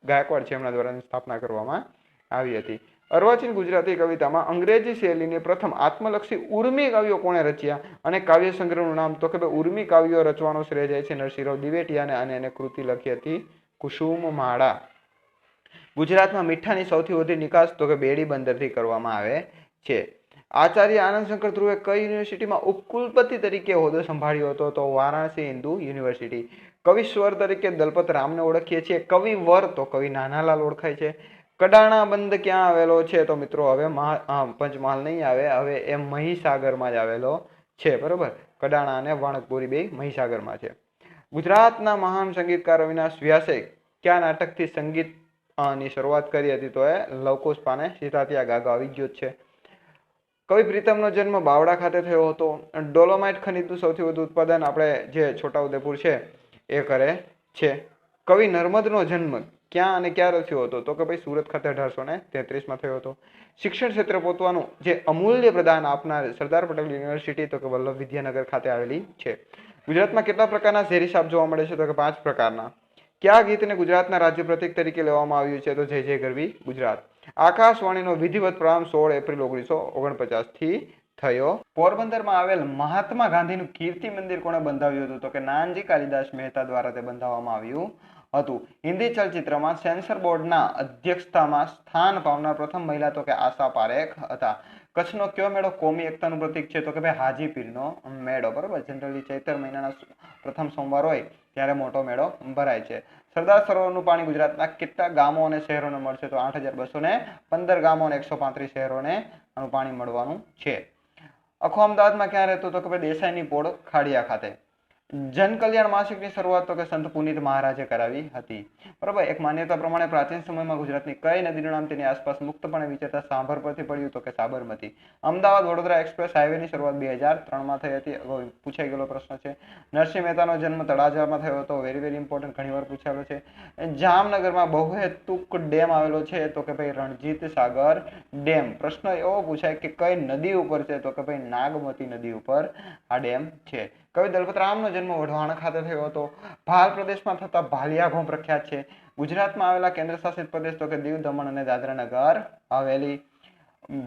ગાયકવાડ છે એમના દ્વારા સ્થાપના કરવામાં આવી હતી. અર્વાચીન ગુજરાતી કવિતામાં અંગ્રેજી શૈલીની પ્રથમ આત્મલક્ષી ઉર્મી કાવ્યો કોણે રચ્યા? અને કાવ્ય સંગ્રહનું નામ તો કે ભાઈ ઉર્મી કાવ્યો રચવાનો શ્રેય જાય છે નરસિંહરાવ દિવેટિયાને અને એને કૃતિ લખી હતી કુસુમ માળા. ગુજરાતમાં મીઠાની સૌથી વધુ નિકાસ તો કે બેડી બંદરથી કરવામાં આવે છે. આચાર્ય આનંદ શંકર ધ્રુવે કઈ યુનિવર્સિટીમાં ઉપકુલપતિ તરીકે હોદ્દો સંભાળ્યો હતો? તો વારાણસી હિન્દુ યુનિવર્સિટી. કવિશ્વર તરીકે દલપત રામને ઓળખીએ છીએ. કવિવર તો કવિ નાનાલાલ ઓળખાય છે. કડાણા બંધ ક્યાં આવેલો છે? તો મિત્રો હવે પંચમહાલ નહીં આવે, હવે એ મહીસાગરમાં જ આવેલો છે, બરોબર. કડાણા અને વાણકપુરી બે મહીસાગરમાં છે. ગુજરાતના મહાન સંગીતકાર અવિનાશ વ્યાસે કયા નાટકથી સંગીત ની શરૂઆત કરી હતી? તો એ લવકુશ પાને સીતાતિયા ગાગા આવી ગયો છે. કવિ પ્રીતમનો જન્મ બાવડા ખાતે થયો હતો. ડોલોમાઇટ ખનિજનું સૌથી વધુ ઉત્પાદન આપણે જે છોટાઉદેપુર છે એ કરે છે. કવિ નર્મદનો જન્મ ક્યાં અને ક્યારે થયો હતો? તો કે ભાઈ સુરત ખાતે 1833 થયો હતો. શિક્ષણ ક્ષેત્રે પોતાનું જે અમૂલ્ય પ્રદાન આપનાર સરદાર પટેલ યુનિવર્સિટી તો કે વલ્લભ વિદ્યાનગર ખાતે આવેલી છે. ગુજરાતમાં કેટલા પ્રકારના ઝેરી સાપ જોવા મળે છે? તો કે 5 પ્રકારના. કયા ગીતને ગુજરાતના રાજ્ય પ્રતીક તરીકે લેવામાં આવ્યું છે? તો જય જય ગરવી ગુજરાત. આકાશવાણીનો વિધિવત પ્રારંભ 16 એપ્રિલ 1949 થી થયો. પોરબંદરમાં આવેલ મહાત્મા ગાંધીનું કીર્તિ મંદિર કોણે બંધાવ્યું હતું? તો કે નાનજી કાલિદાસ મહેતા દ્વારા તે બંધાવવામાં આવ્યું હતું. હિન્દી ચલચિત્રમાં સેન્સર બોર્ડના અધ્યક્ષતામાં સ્થાન પામનાર પ્રથમ મહિલા તો કે આશા પારેખ હતા. કચ્છનો કયો મેળો કોમી એકતાનું પ્રતીક છે? તો કે ભાઈ હાજીપીરનો મેળો. બરોબર. જનરલી ચૈત્ર મહિનાના પ્રથમ સોમવાર હોય ત્યારે મોટો મેળો ભરાય છે. સરદાર સરોવરનું પાણી ગુજરાતના કેટલા ગામો અને શહેરોને મળશે? તો 8215 ગામો અને 135 શહેરોને આનું પાણી મળવાનું છે. આખો અમદાવાદમાં ક્યાં રહેતો? તો કે ભાઈ દેસાઈની પોળ ખાડિયા ખાતે. જનકલ્યાણ માસિકની શરૂઆત તો કે સંત પુનિત મહારાજે કરાવી હતી. બરાબર. એક માન્યતા પ્રમાણે પ્રાચીન સમયમાં ગુજરાતની કઈ નદીનું નામ તેની આસપાસ મુક્તપણે વિચરતા સાંભર પરથી પડ્યું? તો કે સાબરમતી. અમદાવાદ વડોદરા એક્સપ્રેસ હાઈવેની શરૂઆત 2003 થઈ હતી. પૂછાઈ ગયેલો પ્રશ્ન છે. નરસિંહ મહેતાનો જન્મ તળાજામાં થયો હતો. વેરી વેરી ઇમ્પોર્ટન્ટ, ઘણીવાર પૂછાયેલો છે. જામનગરમાં બહુહેતુક ડેમ આવેલો છે? તો કે ભાઈ રણજીત સાગર ડેમ. પ્રશ્ન એવો પૂછાય કે કઈ નદી ઉપર છે? તો કે ભાઈ નાગમતી નદી ઉપર આ ડેમ છે. કવિ દલપતરામનો જન્મ વઢવાણ ખાતે થયો હતો. ભાલ પ્રદેશમાં થતા ભાલિયા ઘઉં પ્રખ્યાત છે. ગુજરાતમાં આવેલા કેન્દ્ર શાસિત પ્રદેશ તો કે દીવ, દમણ અને દાદરા નગર હવેલી.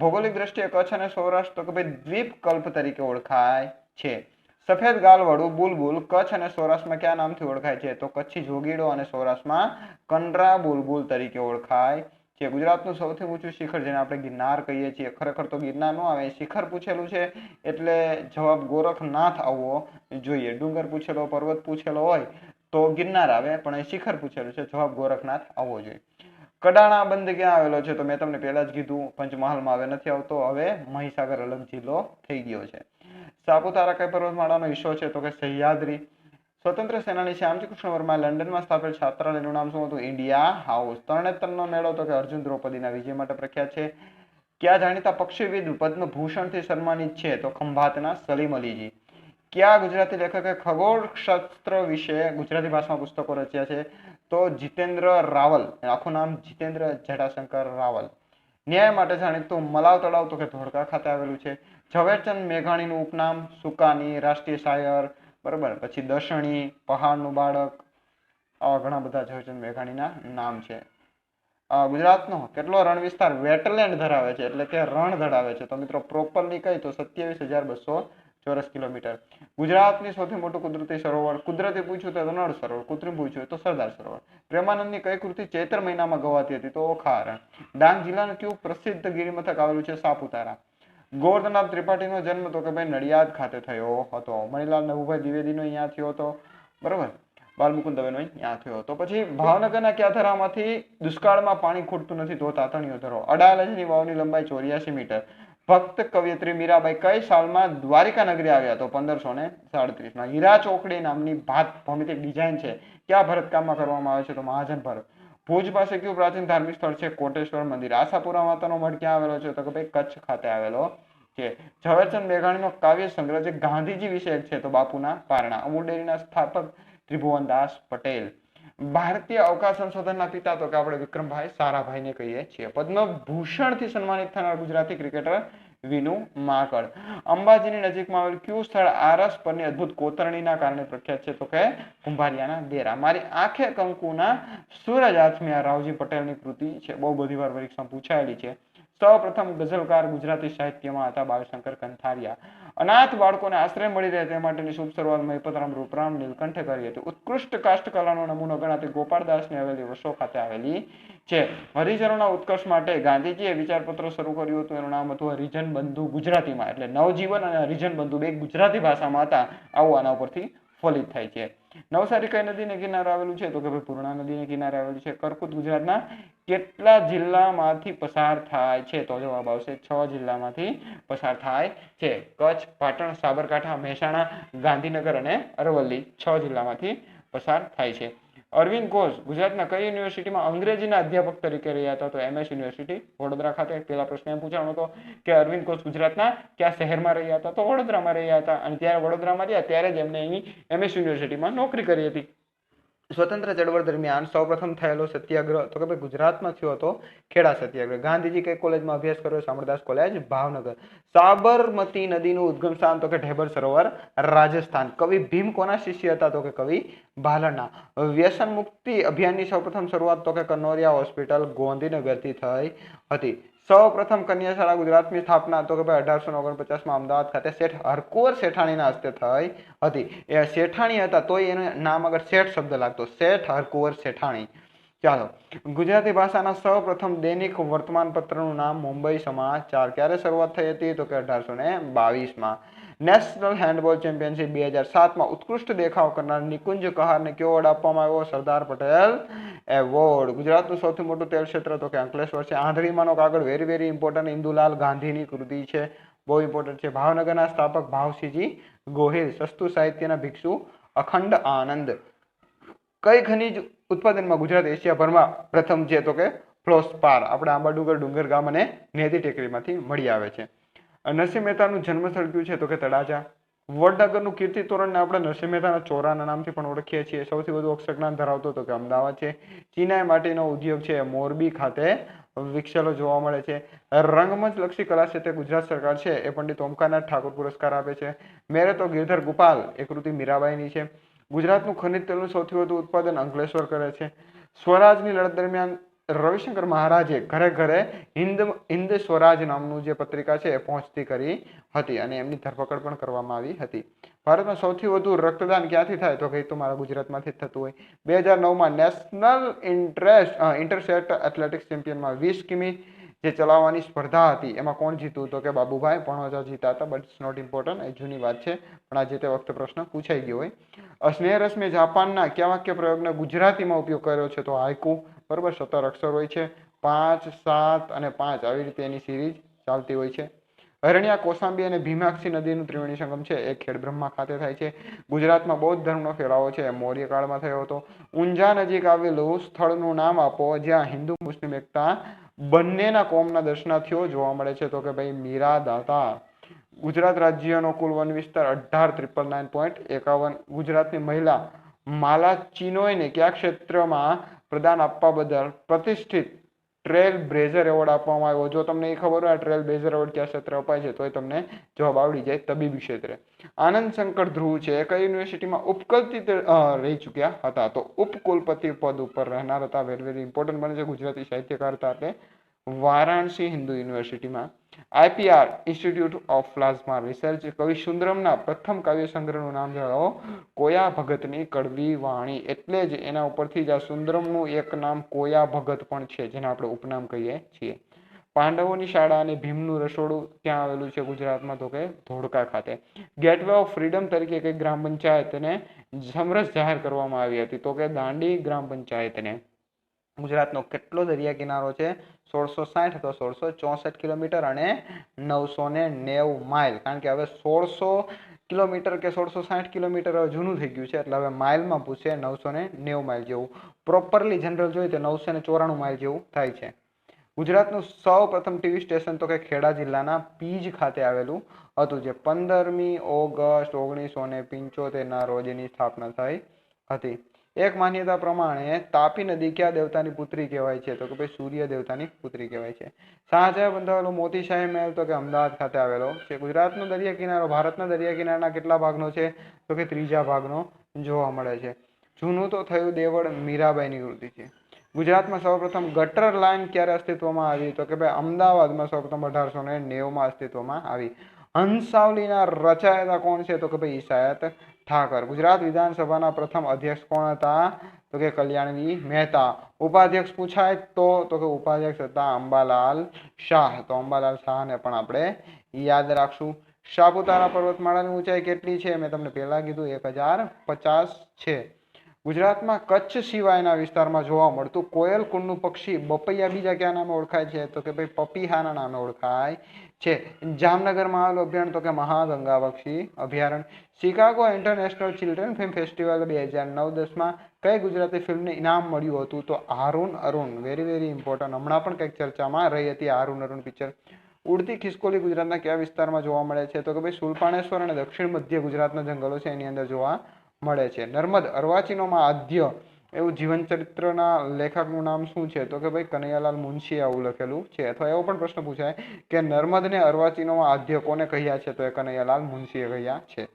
ભૌગોલિક દ્રષ્ટિએ કચ્છ અને સૌરાષ્ટ્ર તો કે ભાઈ દ્વીપકલ્પ તરીકે ઓળખાય છે. સફેદ ગાલવાળું બુલબુલ કચ્છ અને સૌરાષ્ટ્રમાં કયા નામથી ઓળખાય છે? તો કચ્છી જોગીડો અને સૌરાષ્ટ્રમાં કંડરા બુલબુલ તરીકે ઓળખાય છે. ગુજરાતનું સૌથી ઊંચું શિખર જેને આપણે ગિરનાર કહીએ છીએ, ખરેખર તો ગિરનાર નો આવે, શિખર પૂછેલું છે એટલે જવાબ ગોરખનાથ આવવો જોઈએ. ડુંગર પૂછેલો, પર્વત પૂછેલો હોય તો ગિરનાર આવે, પણ અહીં શિખર પૂછેલું છે, જવાબ ગોરખનાથ આવવો જોઈએ. કડાણા બંધ ક્યાં આવેલો છે? તો મેં તમને પહેલા જ કીધું, પંચમહાલમાં હવે નથી આવતો, હવે મહીસાગર અલગ જિલ્લો થઈ ગયો છે. સાપુતારા કઈ પર્વતમાળાનો હિસ્સો છે? તો કે સહ્યાદ્રી. સ્વતંત્ર સેનાની શ્યામજી કૃષ્ણ વર્મા લંડનમાં સ્થાપેલ છાત્રાલયનું નામ શું હતું? India house. તરણેતરનો મેળો તો કે અર્જુન દ્રૌપદીના વિજય માટે પ્રખ્યાત છે. ક્યાં જાણીતા પક્ષીવિદ પદ્મભૂષણથી સન્માનિત છે? તો ખંભાતના સલીમ અલીજી. ક્યાં ગુજરાતી લેખકે ખગોળશાસ્ત્ર વિશે ગુજરાતી ભાષામાં પુસ્તકો રચ્યા છે? તો જીતેન્દ્ર રાવલ. આખું નામ જીતેન્દ્ર જટાશંકર રાવલ. ન્યાય માટે જાણીતું મલાવ તળાવ તો કે ધોળકા ખાતે આવેલું છે. ઝવેરચંદ મેઘાણીનું ઉપનામ સુકાની, રાષ્ટ્રીય શાયર, બરાબર. પછી દર્શણી, પહાડનું બાળક, આવા ઘણા બધા ઝવેરચંદ મેઘાણીના નામ છે. ગુજરાતનો કેટલો રણ વિસ્તાર વેટલેન્ડ ધરાવે છે, એટલે કે રણ ધરાવે છે? તો મિત્રો પ્રોપરલી કઈ તો 27,200 ચોરસ કિલોમીટર. ગુજરાતની સૌથી મોટું કુદરતી સરોવર, કુદરતી પૂછ્યું તો નળ સરોવર, કૃત્રિમ પૂછ્યું તો સરદાર સરોવર. પ્રેમાનંદની કઈ કૃતિ ચૈત્ર મહિનામાં ગવાતી હતી? તો ઓખારણ. ડાંગ જિલ્લાનું કયું પ્રસિદ્ધ ગિરિમથક આવેલું છે? સાપુતારા. ગોવર્ધનનાથ ત્રિપાઠીનો જન્મ તો કે ભાઈ નડિયાદ ખાતે થયો હતો. મણિલાલ નભુભાઈ દ્વિવેદીનો અહીંયા થયો હતો, બરોબર. બાલમુકુંદ દવેનો અહીંયા થયો હતો. પછી ભાવનગરના કયા ધરામાંથી દુષ્કાળમાં પાણી ખૂટતું નથી? તો તાતણીયો ધરો. અડાલજની વાવની લંબાઈ 84 મીટર. ભક્ત કવિયત્રી મીરાબાઈ કઈ સાલમાં દ્વારિકા નગરી આવ્યા? તો 1537. હીરા ચોકડી નામની ભાત ભૌમિતિક ડિઝાઇન છે ક્યાં ભરતકામમાં કરવામાં આવે છે? તો મહાજન ભરત. ભુજ પાસે કયું પ્રાચીન ધાર્મિક સ્થળ છે? કોટેશ્વર મંદિર. આશાપુરા માતાનો મઠ ક્યાં આવેલો છે? તો કે ભાઈ કચ્છ ખાતે આવેલો છે. ઝવેરચંદ મેઘાણીનો કાવ્ય સંગ્રહ જે ગાંધીજી વિશે છે તો બાપુના પારણા. અમૂલ ડેરીના સ્થાપક ત્રિભુવનદાસ પટેલ. ભારતીય અવકાશ સંશોધનના પિતા તો કે આપણે વિક્રમભાઈ સારાભાઈને કહીએ છીએ. પદ્મભૂષણથી સન્માનિત થનાર ગુજરાતી ક્રિકેટર વિનુ માકડ. અંબાજીની નજીકમાં આવેલ કયું સ્થળ આરસ પરની અદ્ભુત કોતરણીના કારણે પ્રખ્યાત છે? તો કે કુંભારિયાના ડેરા. મારી આંખે કંકુના સૂરજ આથમિયા રાવજી પટેલની કૃતિ છે, બહુ બધી વાર પરીક્ષામાં પૂછાયેલી છે. સૌપ્રથમ ગઝલકાર ગુજરાતી સાહિત્યમાં હતા બાળશંકર કંથારિયા. અનાથ બાળકોને આશ્રય મળી રહે તે માટેની શુભ શરૂઆત મહિપતરામ રૂપરામ નીલકંઠે કરી હતી. ઉત્કૃષ્ટ કાષ્ઠકલાનો નમૂનો ગણાતી ગોપાળદાસની હવેલી વસો ખાતે આવેલી છે. હરિજનોના ઉત્કર્ષ માટે ગાંધીજીએ વિચારપત્ર શરૂ કર્યું હતું, એનું નામ હતું હરિજન બંધુ ગુજરાતીમાં. એટલે નવજીવન અને હરિજન બંધુ બે ગુજરાતી ભાષામાં હતા, આવું આના ઉપરથી ફલિત થાય છે. નવસારી કઈ નદીને કિનારે આવેલું છે? તો કે ભાઈ પૂર્ણા નદીને કિનારે આવેલું છે. કર્કુત ગુજરાતના કેટલા જિલ્લામાંથી પસાર થાય છે? તો જવાબ આવશે 6 જિલ્લામાંથી પસાર થાય છે. કચ્છ, પાટણ, સાબરકાંઠા, મહેસાણા, ગાંધીનગર અને અરવલ્લી 6 જિલ્લામાંથી પસાર થાય છે. અરવિંદ ઘોષ ગુજરાતના કઈ યુનિવર્સિટીમાં અંગ્રેજીના અધ્યાપક તરીકે રહ્યા હતા? તો MS યુનિવર્સિટી વડોદરા ખાતે. પેલા પ્રશ્ન એમ પૂછાણો હતો કે અરવિંદ ઘોષ ગુજરાતના કયા શહેરમાં રહ્યા હતા? તો વડોદરામાં રહ્યા હતા. અને ત્યારે વડોદરામાં રહ્યા ત્યારે જ એમને અહીં MS યુનિવર્સિટીમાં નોકરી કરી હતી. સ્વતંત્ર ચળવળ દરમિયાન સૌપ્રથમ થયેલો સત્યાગ્રહ તો કે ભાઈ ગુજરાતમાં થયો હતો ખેડા સત્યાગ્રહ. ગાંધીજી કઈ કોલેજમાં અભ્યાસ કર્યો? શામળદાસ કોલેજ ભાવનગર. સાબરમતી નદીનું ઉદ્ગમ સ્થાન તો કે ઢેબર સરોવર રાજસ્થાન. કવિ ભીમ કોના શિષ્ય હતા? તો કે કવિ ભાલના. વ્યસન મુક્તિ અભિયાનની સૌપ્રથમ શરૂઆત તો કે કનોરિયા હોસ્પિટલ ગાંધીનગરથી થઈ હતી. સૌ પ્રથમ કન્યા શાળા ગુજરાતની સ્થાપના તો કે ભાઈ 1849માં અમદાવાદ ખાતે શેઠ હરકુંવર શેઠાણીના હસ્તે થઈ હતી. એ શેઠાણી હતા તોય એનું નામ આગળ શેઠ શબ્દ લાગતો, શેઠ હરકુંવર શેઠાણી. ચાલો, ગુજરાતી ભાષાના સૌ પ્રથમ દૈનિક વર્તમાનપત્રનું નામ મુંબઈ સમાચાર. ક્યારે શરૂઆત થઈ હતી? તો કે 1822માં. નેશનલ હેન્ડબોલ ચેમ્પિયનશિપ 2007માં ઉત્કૃષ્ટ દેખાવ કરનાર નિકુંજ કહારને કયો એવોર્ડ આપવામાં આવ્યો? સરદાર પટેલ એવોર્ડ. ગુજરાતનું સૌથી મોટું તેલ ક્ષેત્ર તો કે અંકલેશ્વર છે. આંધળીમાંનો કાગળ વેરી વેરી ઇમ્પોર્ટન્ટ, ઇન્દુલાલ ગાંધીની કૃતિ છે, બહુ ઇમ્પોર્ટન્ટ છે. ભાવનગરના સ્થાપક ભાવસિંહજી ગોહિલ. સસ્તું સાહિત્યના ભિક્ષુ અખંડ આનંદ. કઈ ખનિજ ઉત્પાદનમાં ગુજરાત એશિયાભરમાં પ્રથમ છે? તો કે ફ્લોસ્પાર. આપણે આંબાડુંગર, ડુંગર ગામ અને નેતી ટેકરીમાંથી મળી આવે છે. નરસિંહ મહેતાનું જન્મસ્થળ કયું છે? તો કે તળાજા. વડનગરનું કીર્તિ તોરણને આપણે નરસિંહ મહેતાના ચોરાના નામથી પણ ઓળખીએ છીએ. સૌથી વધુ અક્ષરજ્ઞાન ધરાવતો તો કે અમદાવાદ છે. ચિનાઈ માટીનો ઉદ્યોગ છે મોરબી ખાતે વિકસેલો જોવા મળે છે. રંગમંચ લક્ષી કલા ક્ષેત્રે ગુજરાત સરકાર છે એ પંડિત ઓમકારનાથ ઠાકોર પુરસ્કાર આપે છે. મેરે તો ગિરધર ગોપાલ એ કૃતિ મીરાબાઈની છે. ગુજરાતનું ખનિજ તેલનું સૌથી વધુ ઉત્પાદન અંકલેશ્વર કરે છે. સ્વરાજની લડત દરમિયાન રવિશંકર મહારાજે ઘરે ઘરે હિન્દ સ્વરાજ નામનું જે પત્રિકા છે એ પહોંચતી કરી હતી અને એમની ધરપકડ પણ કરવામાં આવી હતી. ભારતમાં સૌથી વધુ રક્તદાન ક્યાંથી થાય? તો કે તો મારા ગુજરાતમાંથી જ થતું હોય. 2009માં નેશનલ ઇન્ટરસેપ્ટ એથ્લેટિક્સ ચેમ્પિયનમાં 20 કિમી જે ચલાવવાની સ્પર્ધા હતી એમાં કોણ જીતું? તો કે બાબુભાઈ પણોજા જીતા હતા. બટ ઇટ્સ નોટ ઇમ્પોર્ટન્ટ, એ જૂની વાત છે, પણ આ જે તે વખતે પ્રશ્ન પૂછાઈ ગયો હોય. સ્નેહ રશ્મિ જાપાનના કયા વાક્ય પ્રયોગને ગુજરાતીમાં ઉપયોગ કર્યો છે? તો હાઇકુ. બરોબર, 17 અક્ષર હોય છે, 5, 7 અને 5 આવી રીતે એની સિરીઝ ચાલતી હોય છે. હરણ્યા, કોસાંબી અને ભીમાક્ષી નદીનું ત્રિવેણી સંગમ છે એ ખેડબ્રહ્મા ખાતે થાય છે. ગુજરાતમાં બૌદ્ધ ધર્મનો ફેલાવો છે મૌર્ય કાળમાં થયો હતો. ઊંઝા નજીક આવેલું સ્થળનું નામ આપો જ્યાં હિન્દુ મુસ્લિમ એકતા બંનેના કોમના દર્શનાર્થીઓ જોવા મળે છે. તો કે ભાઈ મીરા દાતા. ગુજરાત રાજ્યનો કુલ વન વિસ્તાર 18,999.51. ગુજરાતની મહિલા માલા ચિનોયને કયા ક્ષેત્રમાં પ્રદાન આપવા બદલ પ્રતિષ્ઠિત ટ્રેલ બ્લેઝર એવોર્ડ આપવામાં આવ્યો? જો તમને એ ખબર હોય ટ્રેલ બ્લેઝર એવોર્ડ કયા ક્ષેત્રે અપાય છે તો તમને જવાબ આવડી જાય, તબીબી ક્ષેત્રે. આનંદ શંકર ધ્રુવ છે કઈ યુનિવર્સિટીમાં ઉપકુલપતિ રહી ચૂક્યા હતા? તો ઉપકુલપતિ પદ ઉપર રહેનાર હતા. વેરી વેરી ઇમ્પોર્ટન્ટ બને છે. ગુજરાતી સાહિત્યકાર હતા એટલે વારાણસી હિન્દુ યુનિવર્સિટીમાં. IPR institute of plasma research. કવિ સુંદરમના પ્રથમ કાવ્ય સંગ્રહનું નામ જણાવો? કોયા ભગતની કડવી વાણી. એટલે જ એના ઉપરથી જ આ સુંદરમનું એક નામ કોયા ભગત પણ છે, જેને આપણે ઉપનામ કહીએ છીએ. પાંડવોની શાળા અને ભીમનું રસોડું ક્યાં આવેલું છે ગુજરાતમાં? તો કે ધોળકા ખાતે. ગેટવે ઓફ ફ્રીડમ તરીકે કઈ ગ્રામ પંચાયતને સમરસ જાહેર કરવામાં આવી હતી? તો કે દાંડી ગ્રામ પંચાયતને. ગુજરાતનો કેટલો દરિયા કિનારો છે? 1660 તો 1664 કિલોમીટર અને 990 માઇલ. કારણ કે હવે 1600 કિલોમીટર કે 1660 કિલોમીટર જૂનું થઈ ગયું છે એટલે હવે માઇલમાં પૂછે. 990 માઇલ જેવું. પ્રોપરલી જનરલ જોઈએ તો 994 માઇલ જેવું થાય છે. ગુજરાતનું સૌ પ્રથમ ટીવી સ્ટેશન તો કે ખેડા જિલ્લાના પીજ ખાતે આવેલું હતું, જે 15મી ઓગસ્ટ 1975ના રોજ એની સ્થાપના થઈ હતી. એક માન્યતા પ્રમાણે તાપી નદી કયા દેવતાની પુત્રી કહેવાય છે? તો કે ભાઈ સૂર્ય દેવતાની પુત્રી કહેવાય છે. શાહજહાં બંધાવેલો મોતીશાહી મહેલ તો કે અમદાવાદ ખાતે આવેલો છે. ગુજરાતનો દરિયા કિનારો ભારતના દરિયા કિનારાના કેટલા ભાગનો છે? તો કે 3જા ભાગનો જોવા મળે છે. જૂનું તો થયું દેવળ મીરાબાઈની કૃતિ છે. ગુજરાતમાં સૌપ્રથમ ગટર લાઇન ક્યારે અસ્તિત્વમાં આવી? તો કે ભાઈ અમદાવાદમાં સૌપ્રથમ 1890માં અસ્તિત્વમાં આવી. હંસાવલીના રચયિતા કોણ છે? તો કે ભાઈ ઈશાયત ઠાકર. ગુજરાત વિધાનસભાના પ્રથમ અધ્યક્ષ કોણ હતા? તો કે કલ્યાણવી મહેતા. ઉપાધ્યક્ષ પૂછાય તો કે ઉપાધ્યક્ષ હતા અંબાલાલ શાહ. તો અંબાલાલ શાહને પણ આપણે યાદ રાખશું. સાપુતારા પર્વતમાળાની ઊંચાઈ કેટલી છે? મેં તમને પહેલા કીધું 1050 છે. ગુજરાતમાં કચ્છ સિવાયના વિસ્તારમાં જોવા મળતું કોયલ કુળનું પક્ષી બપૈયા બીજા કયા નામે ઓળખાય છે? તો કે ભાઈ પપીહાના નામે ઓળખાય છે. જામનગરમાં આવેલું અભયારણ્ય તો કે મહાગંગા પક્ષી અભયારણ્ય. Chicago international children film festival 2009-10માં કઈ ગુજરાતી ફિલ્મને ઇનામ મળ્યું હતું? તો Harun Arun. Very very important. હમણાં પણ કંઈક ચર્ચામાં રહી હતી હારૂન અરુણ પિક્ચર. ઉડતી ખિસકોલી ગુજરાતના કયા વિસ્તારમાં જોવા મળે છે? તો કે ભાઈ સુલપાણેશ્વર અને દક્ષિણ મધ્ય ગુજરાતના જંગલો છે એની અંદર જોવા મળે છે. નર્મદ અર્વાચીનોમાં આદ્ય એવું જીવન ચરિત્રના લેખકનું નામ શું છે? તો કે ભાઈ કનૈયાલાલ મુનશીએ આવું લખેલું છે. અથવા એવો પણ પ્રશ્ન પૂછાય કે નર્મદને અર્વાચીનોમાં આદ્ય કોને કહ્યા છે? તો એ કનૈયાલાલ મુનશીએ કહ્યા છે.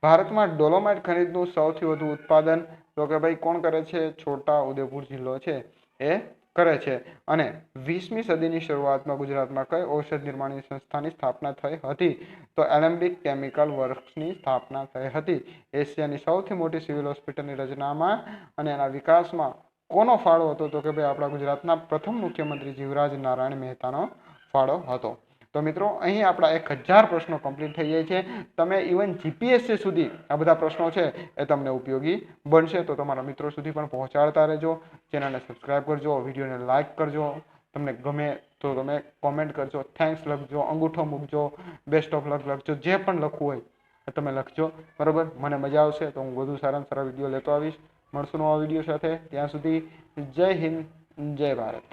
ભારતમાં ડોલોમાઇટ ખનિજનું સૌથી વધુ ઉત્પાદન તો કે ભાઈ કોણ કરે છે? છોટા ઉદેપુર જિલ્લો છે એ કરે છે. અને 20મી સદીની શરૂઆતમાં ગુજરાતમાં કઈ ઔષધ નિર્માણની સંસ્થાની સ્થાપના થઈ હતી? તો એલેમ્બિક કેમિકલ વર્ક્સની સ્થાપના થઈ હતી. એશિયાની સૌથી મોટી સિવિલ હોસ્પિટલની રચનામાં અને એના વિકાસમાં કોનો ફાળો હતો? તો કે ભાઈ આપણા ગુજરાતના પ્રથમ મુખ્યમંત્રી જીવરાજ નારાયણ મહેતાનો ફાળો હતો. તો મિત્રો અહીં આપણા 1000 પ્રશ્નો કમ્પ્લીટ થઈ જાય છે. તમે ઇવન જીપીએસસી સુધી આ બધા પ્રશ્નો છે એ તમને ઉપયોગી બનશે. તો તમારા મિત્રો સુધી પણ પહોંચાડતા રહેજો. ચેનલને સબસ્ક્રાઈબ કરજો, વિડીયોને લાઇક કરજો. તમને ગમે તો તમે કોમેન્ટ કરજો, થેન્ક્સ લખજો, અંગૂઠો મૂકજો, બેસ્ટ ઓફ લક લખજો. જે પણ લખવું હોય એ તમે લખજો. બરાબર, મને મજા આવશે તો હું વધુ સારામાં સારા વિડીયો લેતો આવીશ. મળશું નવા વિડીયો સાથે. ત્યાં સુધી જય હિન્દ, જય ભારત.